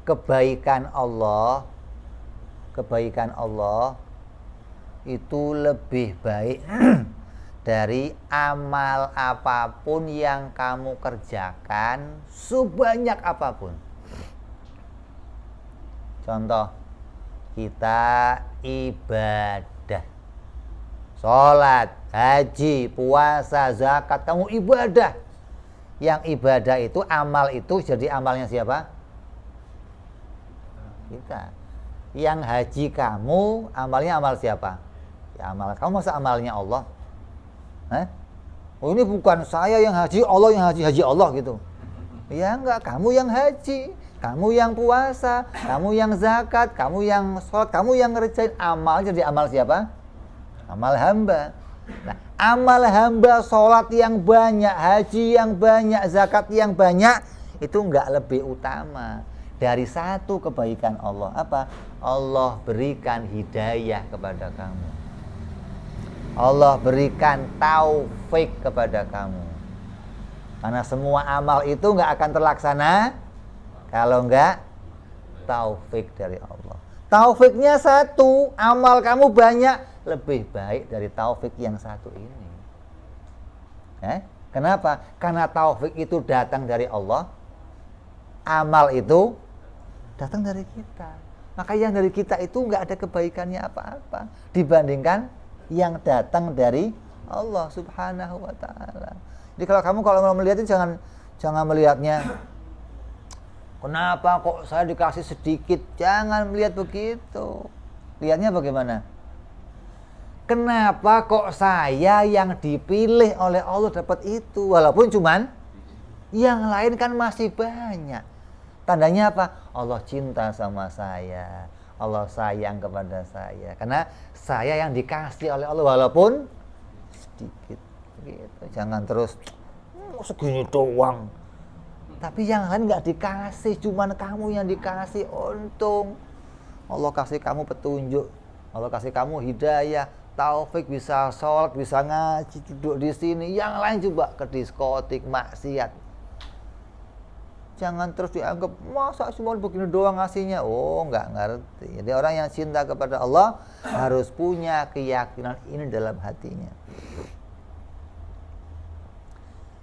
Speaker 1: kebaikan Allah itu lebih baik dari amal apapun yang kamu kerjakan sebanyak apapun. Contoh, kita ibadah, sholat, haji, puasa, zakat, kamu ibadah. Yang ibadah itu, amal itu jadi amalnya siapa? Kita. Yang haji kamu, amalnya amal siapa? Ya amal kamu, masa amalnya Allah? Oh ini bukan saya yang haji, Allah yang haji, haji Allah gitu. Ya enggak, kamu yang haji, kamu yang puasa, kamu yang zakat, kamu yang sholat, kamu yang ngerjain amal, jadi amal siapa? Amal hamba. Nah, amal hamba, sholat yang banyak, haji yang banyak, zakat yang banyak, itu enggak lebih utama dari satu kebaikan Allah. Apa? Allah berikan hidayah kepada kamu. Allah berikan taufik kepada kamu. Karena semua amal itu enggak akan terlaksana kalau enggak taufik dari Allah. Taufiknya satu, amal kamu banyak, lebih baik dari taufik yang satu ini. Kenapa? Karena taufik itu datang dari Allah, amal itu datang dari kita. Maka yang dari kita itu enggak ada kebaikannya apa-apa dibandingkan yang datang dari Allah Subhanahu wa taala. Jadi kalau mau melihat itu jangan melihatnya kenapa kok saya dikasih sedikit, jangan melihat begitu. Lihatnya bagaimana? Kenapa kok saya yang dipilih oleh Allah dapat itu, walaupun cuman yang lain kan masih banyak. Tandanya apa? Allah cinta sama saya, Allah sayang kepada saya, karena saya yang dikasih oleh Allah walaupun sedikit. Gitu. Jangan terus segini doang, tapi yang lain nggak dikasih, cuman kamu yang dikasih. Untung Allah kasih kamu petunjuk, Allah kasih kamu hidayah, taufik, bisa sholat, bisa ngaji, duduk di sini. Yang lain coba ke diskotik, maksiat. Jangan terus dianggap masa cuma begini doang ngasihnya. Oh, nggak ngerti. Jadi orang yang cinta kepada Allah harus punya keyakinan ini dalam hatinya.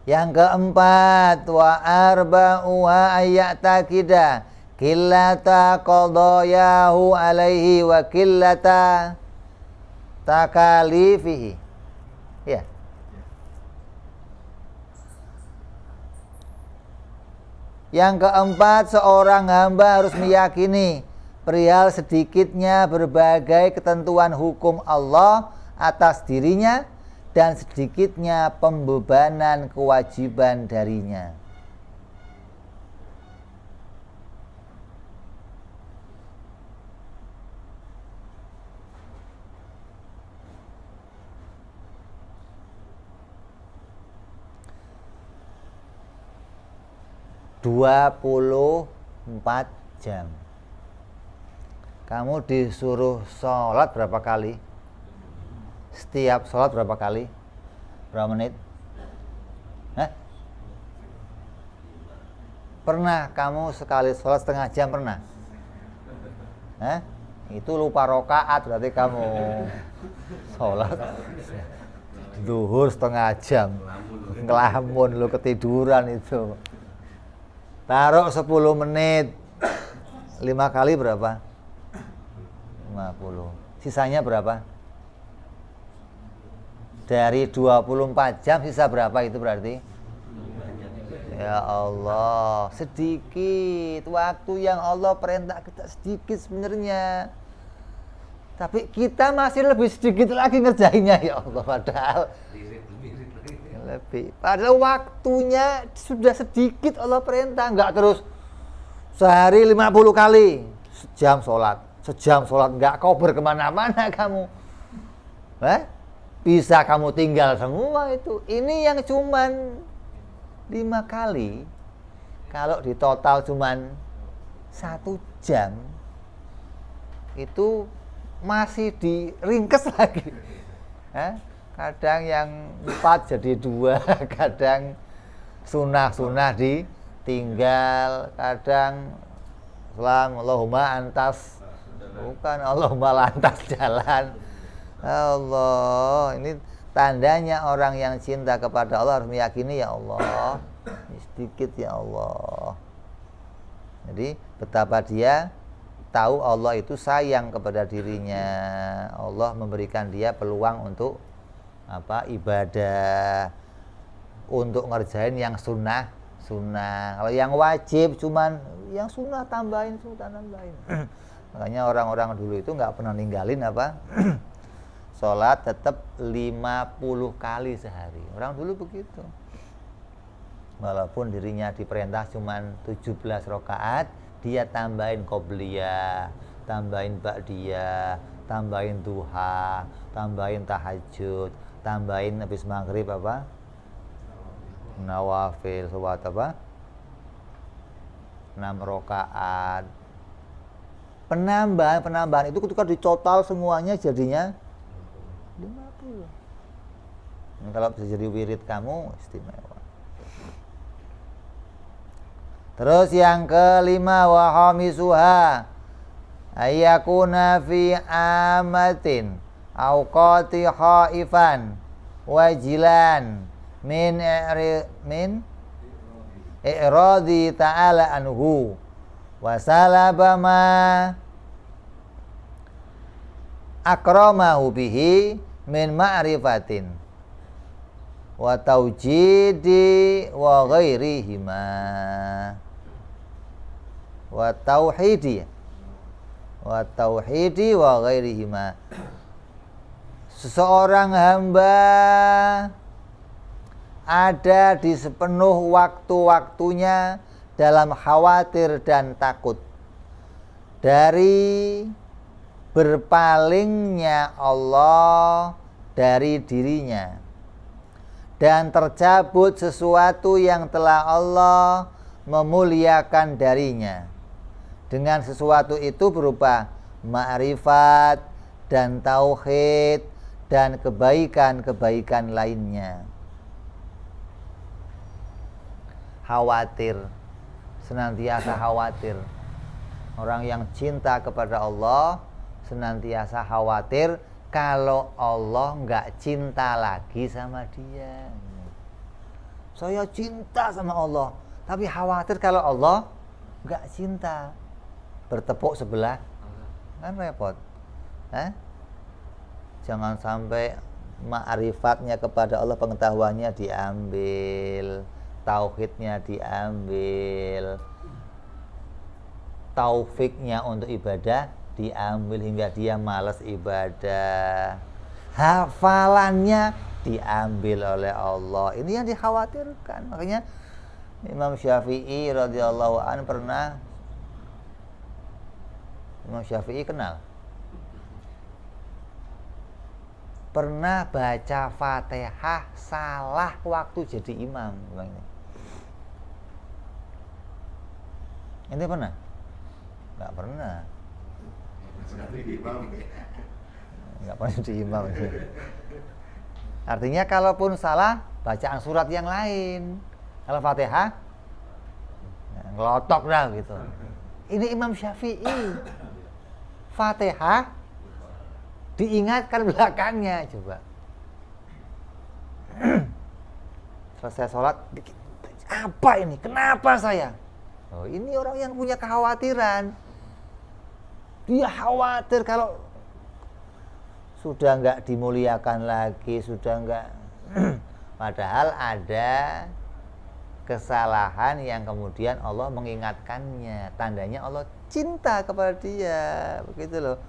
Speaker 1: Yang keempat, wa arba'uha ayat takidah qillata qadayahu alaihi wa qillata takalifihi. Ya. Yang keempat, seorang hamba harus meyakini perihal sedikitnya berbagai ketentuan hukum Allah atas dirinya dan sedikitnya pembebanan kewajiban darinya. (24 jam). Kamu disuruh sholat berapa kali? Setiap sholat berapa kali? Berapa menit? Hah? Pernah kamu sekali sholat setengah jam pernah? Hah? Itu lupa rokaat berarti kamu sholat zuhur setengah jam. Ngelamun lu, ketiduran itu. Taruh 10 menit. 5 kali berapa? 50. Sisanya berapa? Dari 24 jam sisa berapa itu berarti? Ya Allah, sedikit. Waktu yang Allah perintah kita sedikit sebenarnya. Tapi kita masih lebih sedikit lagi ngerjainnya, ya Allah. Padahal waktunya sudah sedikit Allah perintah. Enggak terus sehari 50 kali sejam sholat, enggak kober kemana-mana kamu. Bisa kamu tinggal semua itu. Ini yang cuman 5 kali. Kalau di total cuman 1 jam, itu masih diringkes lagi. Kadang yang 4 jadi 2, kadang sunah ditinggal, kadang Allahumma antas, bukan Allahumma lantas jalan. Allah, ini tandanya orang yang cinta kepada Allah harus meyakini, ya Allah, ini sedikit ya Allah. Jadi betapa dia tahu Allah itu sayang kepada dirinya. Allah memberikan dia peluang untuk ibadah, untuk ngerjain yang sunnah. Kalau yang wajib cuman yang sunnah tambahin. Makanya orang-orang dulu itu nggak pernah ninggalin sholat, tetap 50 kali sehari. Orang dulu begitu. Walaupun dirinya diperintah cuman 17 rakaat, dia tambahin qobliyah, tambahin ba'diyah, tambahin duha, tambahin tahajud, tambahin habis maghrib nawafil, sholat 6 rakaat. Penambahan itu ketika ditotal semuanya jadinya 50. Kalau bisa jadi wirid kamu istimewa. Terus yang kelima, wa khamisuha ayyakuna fi amatin awqati khaifan wajilan min i'radi ta'ala anhu wa salaba ma akramahu bihi min ma'rifatin wa tawjidi wa ghairihima wa tauhidi wa ghairihima. Seseorang hamba ada di sepenuh waktu-waktunya dalam khawatir dan takut dari berpalingnya Allah dari dirinya dan tercabut sesuatu yang telah Allah memuliakan darinya. Dengan sesuatu itu berupa ma'rifat dan tauhid dan kebaikan-kebaikan lainnya. Khawatir, senantiasa khawatir. Orang yang cinta kepada Allah senantiasa khawatir kalau Allah nggak cinta lagi sama dia. Saya cinta sama Allah, tapi khawatir kalau Allah nggak cinta. bertepuk sebelah, kan repot. Jangan sampai ma'rifatnya kepada Allah, pengetahuannya diambil, tauhidnya diambil, taufiknya untuk ibadah diambil hingga dia malas ibadah, hafalannya diambil oleh Allah. Ini yang dikhawatirkan. Makanya Imam Syafi'i radhiyallahu anhu Imam Syafi'i pernah baca Fatihah salah waktu jadi imam. Ini pernah? Enggak pernah. Enggak pernah jadi imam. Artinya kalaupun salah, bacaan surat yang lain. Kalau Fatihah ngelotok dah gitu. Ini Imam Syafi'i. Fatihah diingatkan belakangnya, coba. Selesai sholat, apa ini? Kenapa saya? Oh, ini orang yang punya kekhawatiran. Dia khawatir kalau sudah nggak dimuliakan lagi, sudah nggak. Padahal ada kesalahan yang kemudian Allah mengingatkannya. Tandanya Allah cinta kepada dia, begitu loh.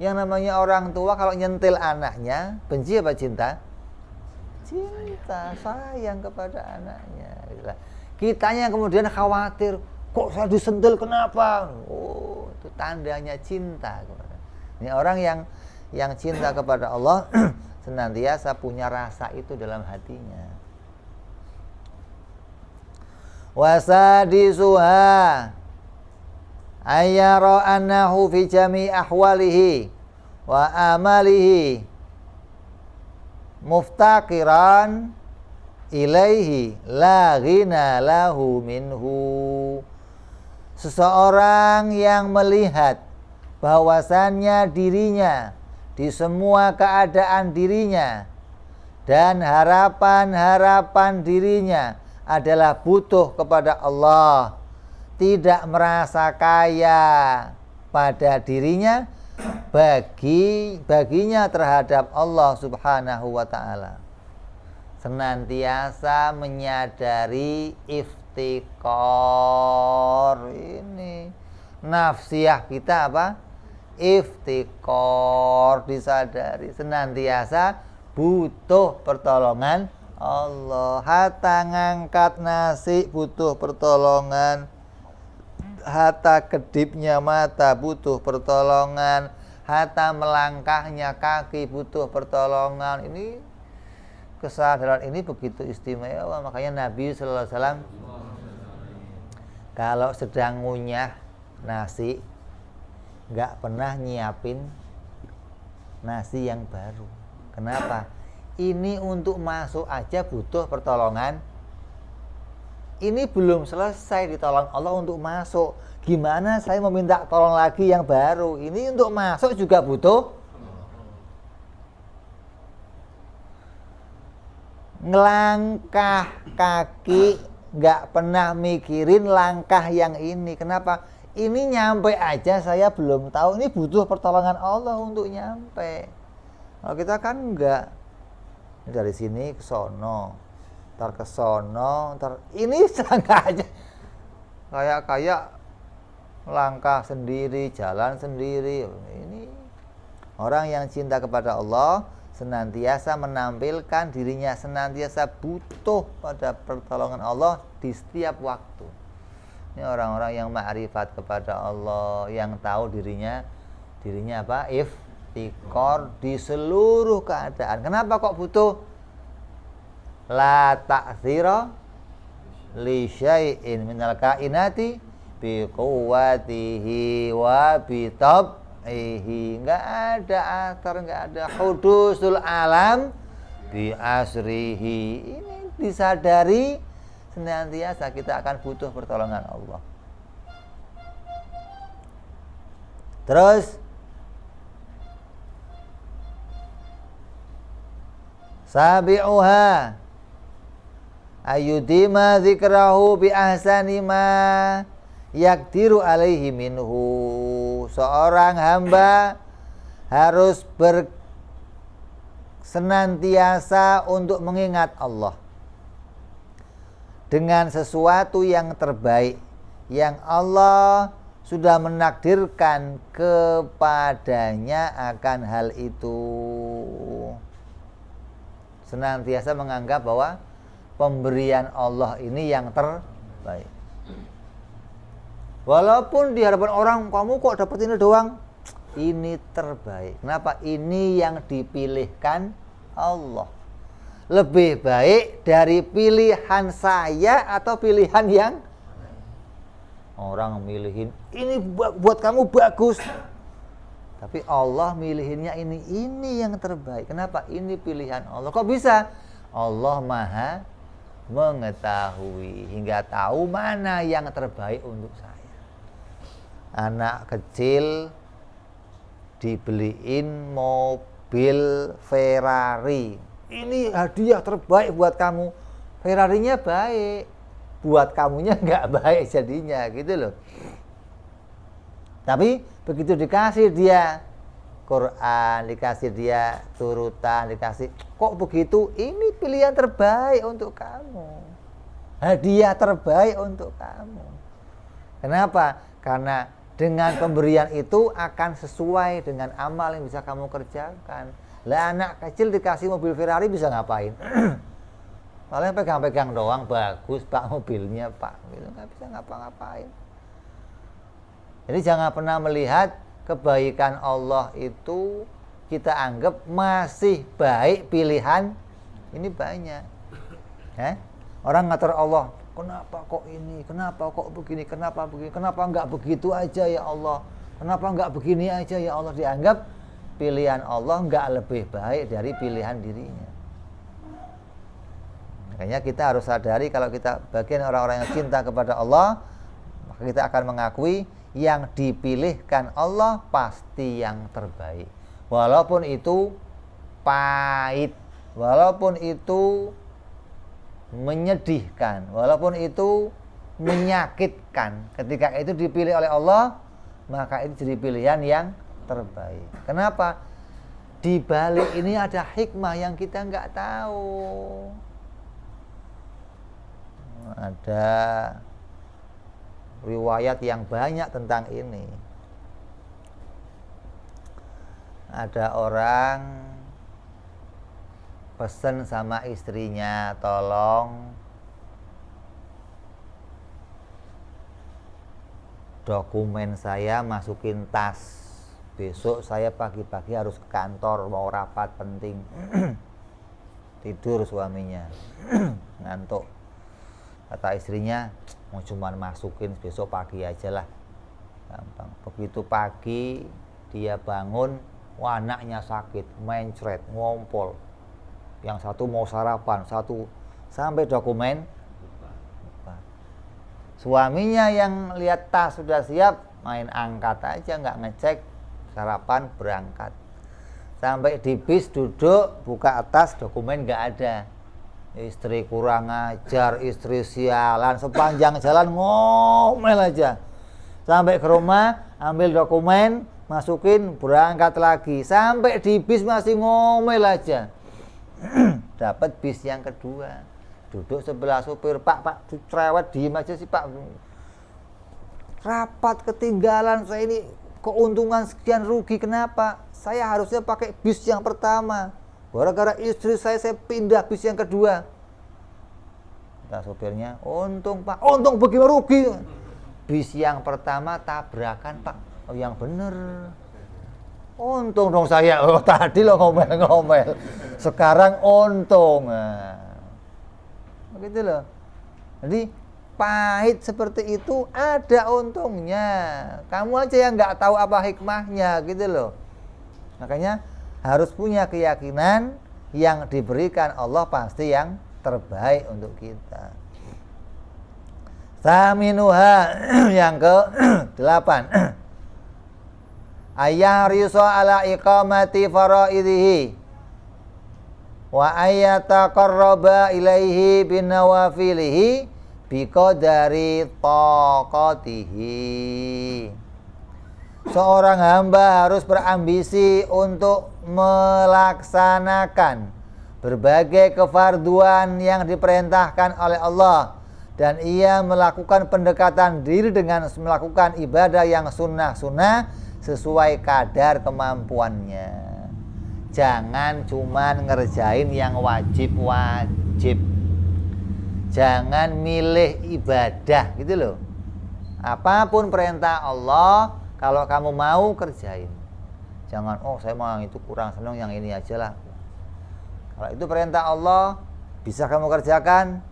Speaker 1: Yang namanya orang tua kalau nyentil anaknya, benci apa cinta? Cinta, sayang kepada anaknya. Kitanya yang kemudian khawatir, kok saya disentil, kenapa? Oh, itu tandanya cinta kepada. Ini orang yang cinta kepada Allah senantiasa punya rasa itu dalam hatinya. Wasadisuha ayyara annahu fi jami' ahwalihi wa amalihi muftaqiran ilaihi la ghina lahu minhu. Seseorang yang melihat bahwasannya dirinya di semua keadaan dirinya dan harapan-harapan dirinya adalah butuh kepada Allah, tidak merasa kaya pada dirinya, baginya terhadap Allah Subhanahu wa ta'ala. Senantiasa menyadari iftikor. Ini nafsiyah kita apa? Iftikor, disadari senantiasa butuh pertolongan Allah. Hatta ngangkat nasi butuh pertolongan, hatta kedipnya mata butuh pertolongan, hatta melangkahnya kaki butuh pertolongan. Ini kesadaran ini begitu istimewa. Makanya Nabi sallallahu alaihi wasallam kalau sedang ngunyah nasi nggak pernah nyiapin nasi yang baru. Kenapa? Ini untuk masuk aja butuh pertolongan. Ini belum selesai ditolong Allah untuk masuk. Gimana saya meminta tolong lagi yang baru? Ini untuk masuk juga butuh. Ngelangkah kaki nggak pernah mikirin langkah yang ini. Kenapa? Ini nyampe aja saya belum tahu. Ini butuh pertolongan Allah untuk nyampe. Kalau kita kan enggak. Ini dari sini ke sono, ntar ke sono, ntar ini selangkah aja. Kayak langkah sendiri, jalan sendiri. Ini orang yang cinta kepada Allah senantiasa menampilkan dirinya senantiasa butuh pada pertolongan Allah di setiap waktu. Ini orang-orang yang ma'rifat kepada Allah, yang tahu dirinya apa? Iftikor di seluruh keadaan. Kenapa kok butuh? La ta'thira li syai'in minal kainati bi quwwatihi wa bi tab'ihi. Enggak ada athar, enggak ada hudusul alam bi asrihi. Ini disadari senantiasa kita akan butuh pertolongan Allah. Terus sabi'uha ayyudima zikrahu bi ahsani ma yaqdiru alaihi minhu. Seorang hamba harus senantiasa untuk mengingat Allah dengan sesuatu yang terbaik yang Allah sudah menakdirkan kepadanya akan hal itu. Senantiasa menganggap bahwa pemberian Allah ini yang terbaik. Walaupun di hadapan orang, kamu kok dapat ini doang, ini terbaik. Kenapa? Ini yang dipilihkan Allah. Lebih baik dari pilihan saya atau pilihan yang orang milihin ini buat kamu bagus, tapi Allah milihinnya ini yang terbaik. Kenapa? Ini pilihan Allah. Kok bisa? Allah Maha mengetahui hingga tahu mana yang terbaik untuk saya. Anak kecil dibeliin mobil Ferrari, ini hadiah terbaik buat kamu. Ferrarinya baik, buat kamunya nggak baik jadinya, gitu loh. Tapi begitu dikasih dia Quran, dikasih dia turutan, dikasih, kok begitu? Ini pilihan terbaik untuk kamu, hadiah terbaik untuk kamu. Kenapa? Karena dengan pemberian itu akan sesuai dengan amal yang bisa kamu kerjakan. Lah anak kecil dikasih mobil Ferrari bisa ngapain? Paling pegang-pegang doang, bagus pak mobilnya pak, gitu, nggak bisa ngapa-ngapain. Jadi jangan pernah melihat kebaikan Allah itu kita anggap masih baik pilihan ini banyak. Orang ngatur Allah, kenapa kok ini, kenapa kok begini, kenapa begini, kenapa nggak begitu aja ya Allah, kenapa nggak begini aja ya Allah. Dianggap pilihan Allah nggak lebih baik dari pilihan dirinya. Makanya kita harus sadari kalau kita bagian orang-orang yang cinta kepada Allah, maka kita akan mengakui yang dipilihkan Allah pasti yang terbaik. Walaupun itu pahit, walaupun itu menyedihkan, walaupun itu menyakitkan, ketika itu dipilih oleh Allah, maka itu jadi pilihan yang terbaik. Kenapa? Di balik ini ada hikmah yang kita nggak tahu. Ada riwayat yang banyak tentang ini. Ada orang pesan sama istrinya, tolong dokumen saya masukin tas, besok saya pagi-pagi harus ke kantor, mau rapat penting. Tidur suaminya ngantuk. Kata istrinya, mau cuman masukin besok pagi aja lah, gampang. Begitu pagi dia bangun, wah anaknya sakit, mencret, ngompol. Yang satu mau sarapan, satu sampai dokumen. Suaminya yang lihat tas sudah siap, main angkat aja, nggak ngecek, sarapan berangkat. Sampai di bis duduk, buka atas, dokumen nggak ada. Istri kurang ajar, istri sialan, sepanjang jalan ngomel aja. Sampai ke rumah, ambil dokumen, masukin, berangkat lagi. Sampai di bis masih ngomel aja. Dapat bis yang kedua, duduk sebelah supir. Pak, cerewet, diem aja sih pak. Rapat ketinggalan, saya ini keuntungan sekian, rugi. Kenapa? Saya harusnya pakai bis yang pertama. Gara-gara istri saya pindah bis yang kedua. Kata supirnya, untung pak, untung bagaimana rugi. Bis yang pertama tabrakan pak. Oh yang bener. Untung dong saya, oh tadi lo ngomel-ngomel. Sekarang untung. Nah, begitu loh. Jadi pahit seperti itu ada untungnya. Kamu aja yang nggak tahu apa hikmahnya, gitu loh. Makanya harus punya keyakinan yang diberikan Allah pasti yang terbaik untuk kita. Saminuha yang ke-8. Ayyahrisu ala iqamati faraidihi wa ayyataqarraba ilaihi binawafilihi biqadari taqatihi. Seorang hamba harus berambisi untuk melaksanakan berbagai kefarduan yang diperintahkan oleh Allah, dan ia melakukan pendekatan diri dengan melakukan ibadah yang sunnah-sunnah sesuai kadar kemampuannya. Jangan cuman ngerjain yang wajib-wajib. Jangan milih ibadah gitu loh. Apapun perintah Allah, kalau kamu mau kerjain. Jangan, oh saya mau yang itu kurang senang, yang ini aja lah. Kalau itu perintah Allah, bisa kamu kerjakan.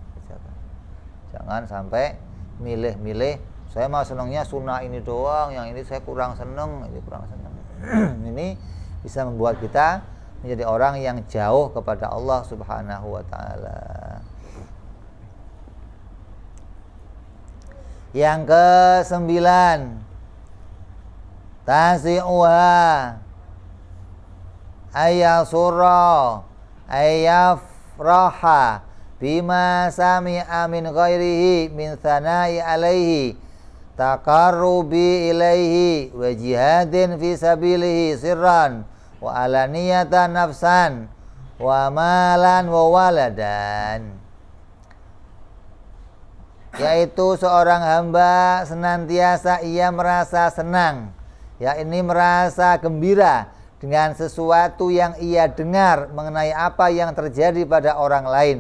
Speaker 1: Jangan sampai milih-milih. Saya mau senangnya sunnah ini doang, yang ini saya kurang senang, ini kurang senang. Ini bisa membuat kita menjadi orang yang jauh kepada Allah Subhanahu wa ta'ala. Yang ke-9, tasi'uha ayyasura ayyafraha bima sami'a min ghairihi min thana'i alaihi taqarrubi ilaihi wa jihadin fi sabilihi sirran wa alaniyatan nafsan wa malan wa waladan. Yaitu seorang hamba senantiasa ia merasa senang, ya ini merasa gembira dengan sesuatu yang ia dengar mengenai apa yang terjadi pada orang lain,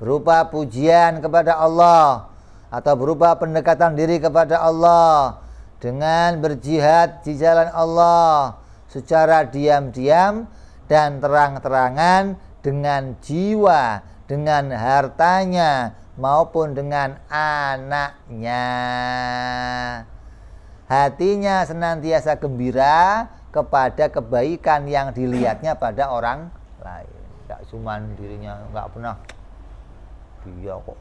Speaker 1: berupa pujian kepada Allah atau berupa pendekatan diri kepada Allah, dengan berjihad di jalan Allah secara diam-diam dan terang-terangan, dengan jiwa, dengan hartanya maupun dengan anaknya. Hatinya senantiasa gembira kepada kebaikan yang dilihatnya pada orang lain. Tidak cuma dirinya, nggak pernah dia kok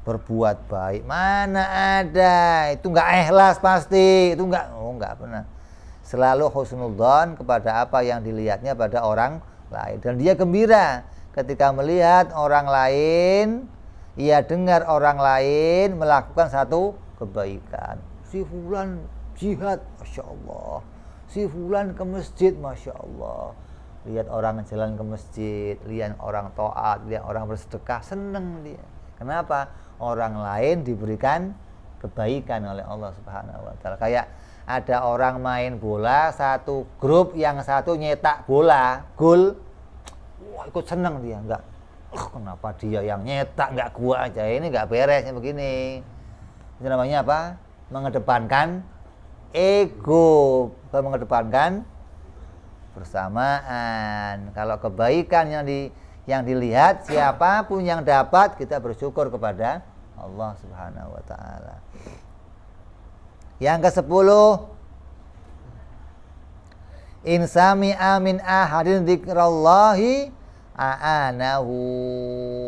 Speaker 1: berbuat baik, mana ada, itu nggak ikhlas pasti, itu nggak pernah. Selalu husnudzon kepada apa yang dilihatnya pada orang lain, dan dia gembira ketika melihat orang lain, ia dengar orang lain melakukan satu kebaikan. Si fulan jihad, Masya Allah. Si fulan ke masjid, Masya Allah. Lihat orang jalan ke masjid, lihat orang taat, lihat orang bersedekah, seneng dia. Kenapa? Orang lain diberikan kebaikan oleh Allah Subhanahu wa ta'ala. Kayak ada orang main bola, satu grup, yang satu nyetak bola, gol, wah ikut seneng dia. Enggak, kenapa dia yang nyetak, enggak gua aja, ini enggak beresnya begini. Itu namanya apa? Mengedepankan ego, bukan mengedepankan bersamaan. Kalau kebaikan yang dilihat, siapapun yang dapat, kita bersyukur kepada Allah Subhanahu wa ta'ala. Yang ke-10, insami amin ahadin dzikrallahi a'anahu,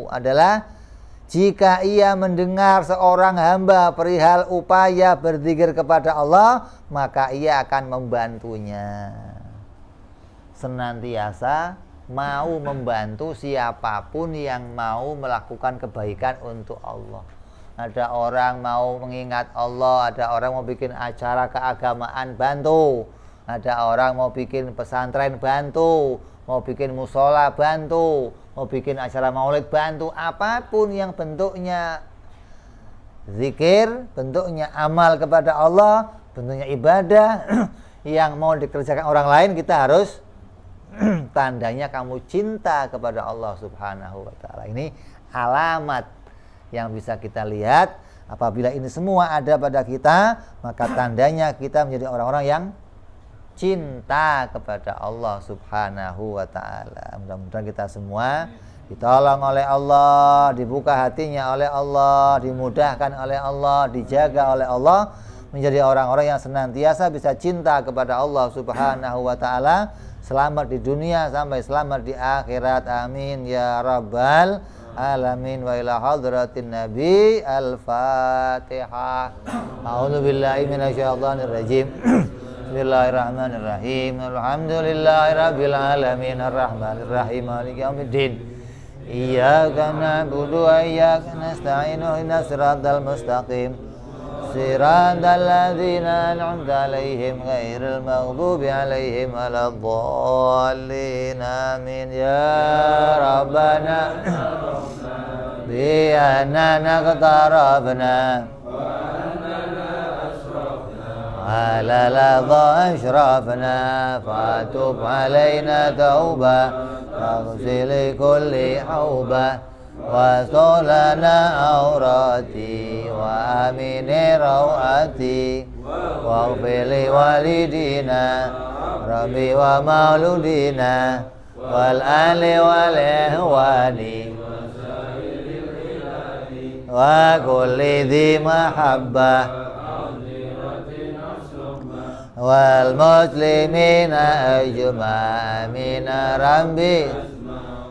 Speaker 1: adalah jika ia mendengar seorang hamba perihal upaya berzikir kepada Allah, maka ia akan membantunya. Senantiasa mau membantu siapapun yang mau melakukan kebaikan untuk Allah. Ada orang mau mengingat Allah, ada orang mau bikin acara keagamaan, bantu. Ada orang mau bikin pesantren, bantu. Mau bikin musola, bantu. Mau bikin acara maulid, bantu. Apapun yang bentuknya zikir, bentuknya amal kepada Allah, bentuknya ibadah yang mau dikerjakan orang lain, kita harus tandanya kamu cinta kepada Allah Subhanahu wa ta'ala. Ini alamat yang bisa kita lihat. Apabila ini semua ada pada kita, maka tandanya kita menjadi orang-orang yang cinta kepada Allah Subhanahu wa ta'ala. Mudah-mudahan kita semua ditolong oleh Allah, dibuka hatinya oleh Allah, dimudahkan oleh Allah, dijaga oleh Allah, menjadi orang-orang yang senantiasa bisa cinta kepada Allah Subhanahu wa ta'ala, selamat di dunia sampai selamat di akhirat. Amin ya rabbal alamin. Wa ila hadratin nabi. Al-Fatihah. A'udzu billahi minasyaitonir rajim. Bismillahirrahmanirrahim. Alhamdulillahirabbil alamin arrahmanirrahim maliki yaumiddin. إياك نعبد وإياك نستعين اهدنا الصراط المستقيم صراط الذين أنعمت عليهم غير المغضوب عليهم ولا الضالين آمين يا ربنا بأننا اقترفنا على لظى أشرفنا فتب علينا توبة واغسل كل حوبة واستر لنا عوراتي وآمن روعتي واغفر لوالدينا ربي ومولودينا والآل والإخوان وكل ذي محبة والمسلمين أجمعين ربي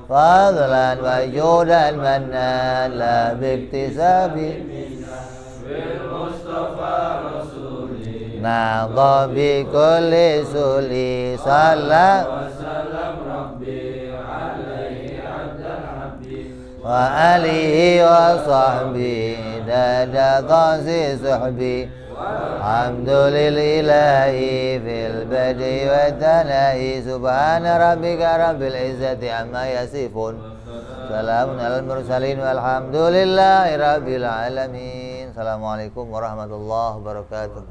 Speaker 1: فضلا وجودا منا لا باكتساب نعظى بكل سلي صلى وآله وصحبه دادا طاسي صحبي الحمد لله في البدء والثناء سبحان ربك رب العزة عما يصفون سلام على المرسلين والحمد لله رب العالمين. Assalamualaikum warahmatullahi wabarakatuh.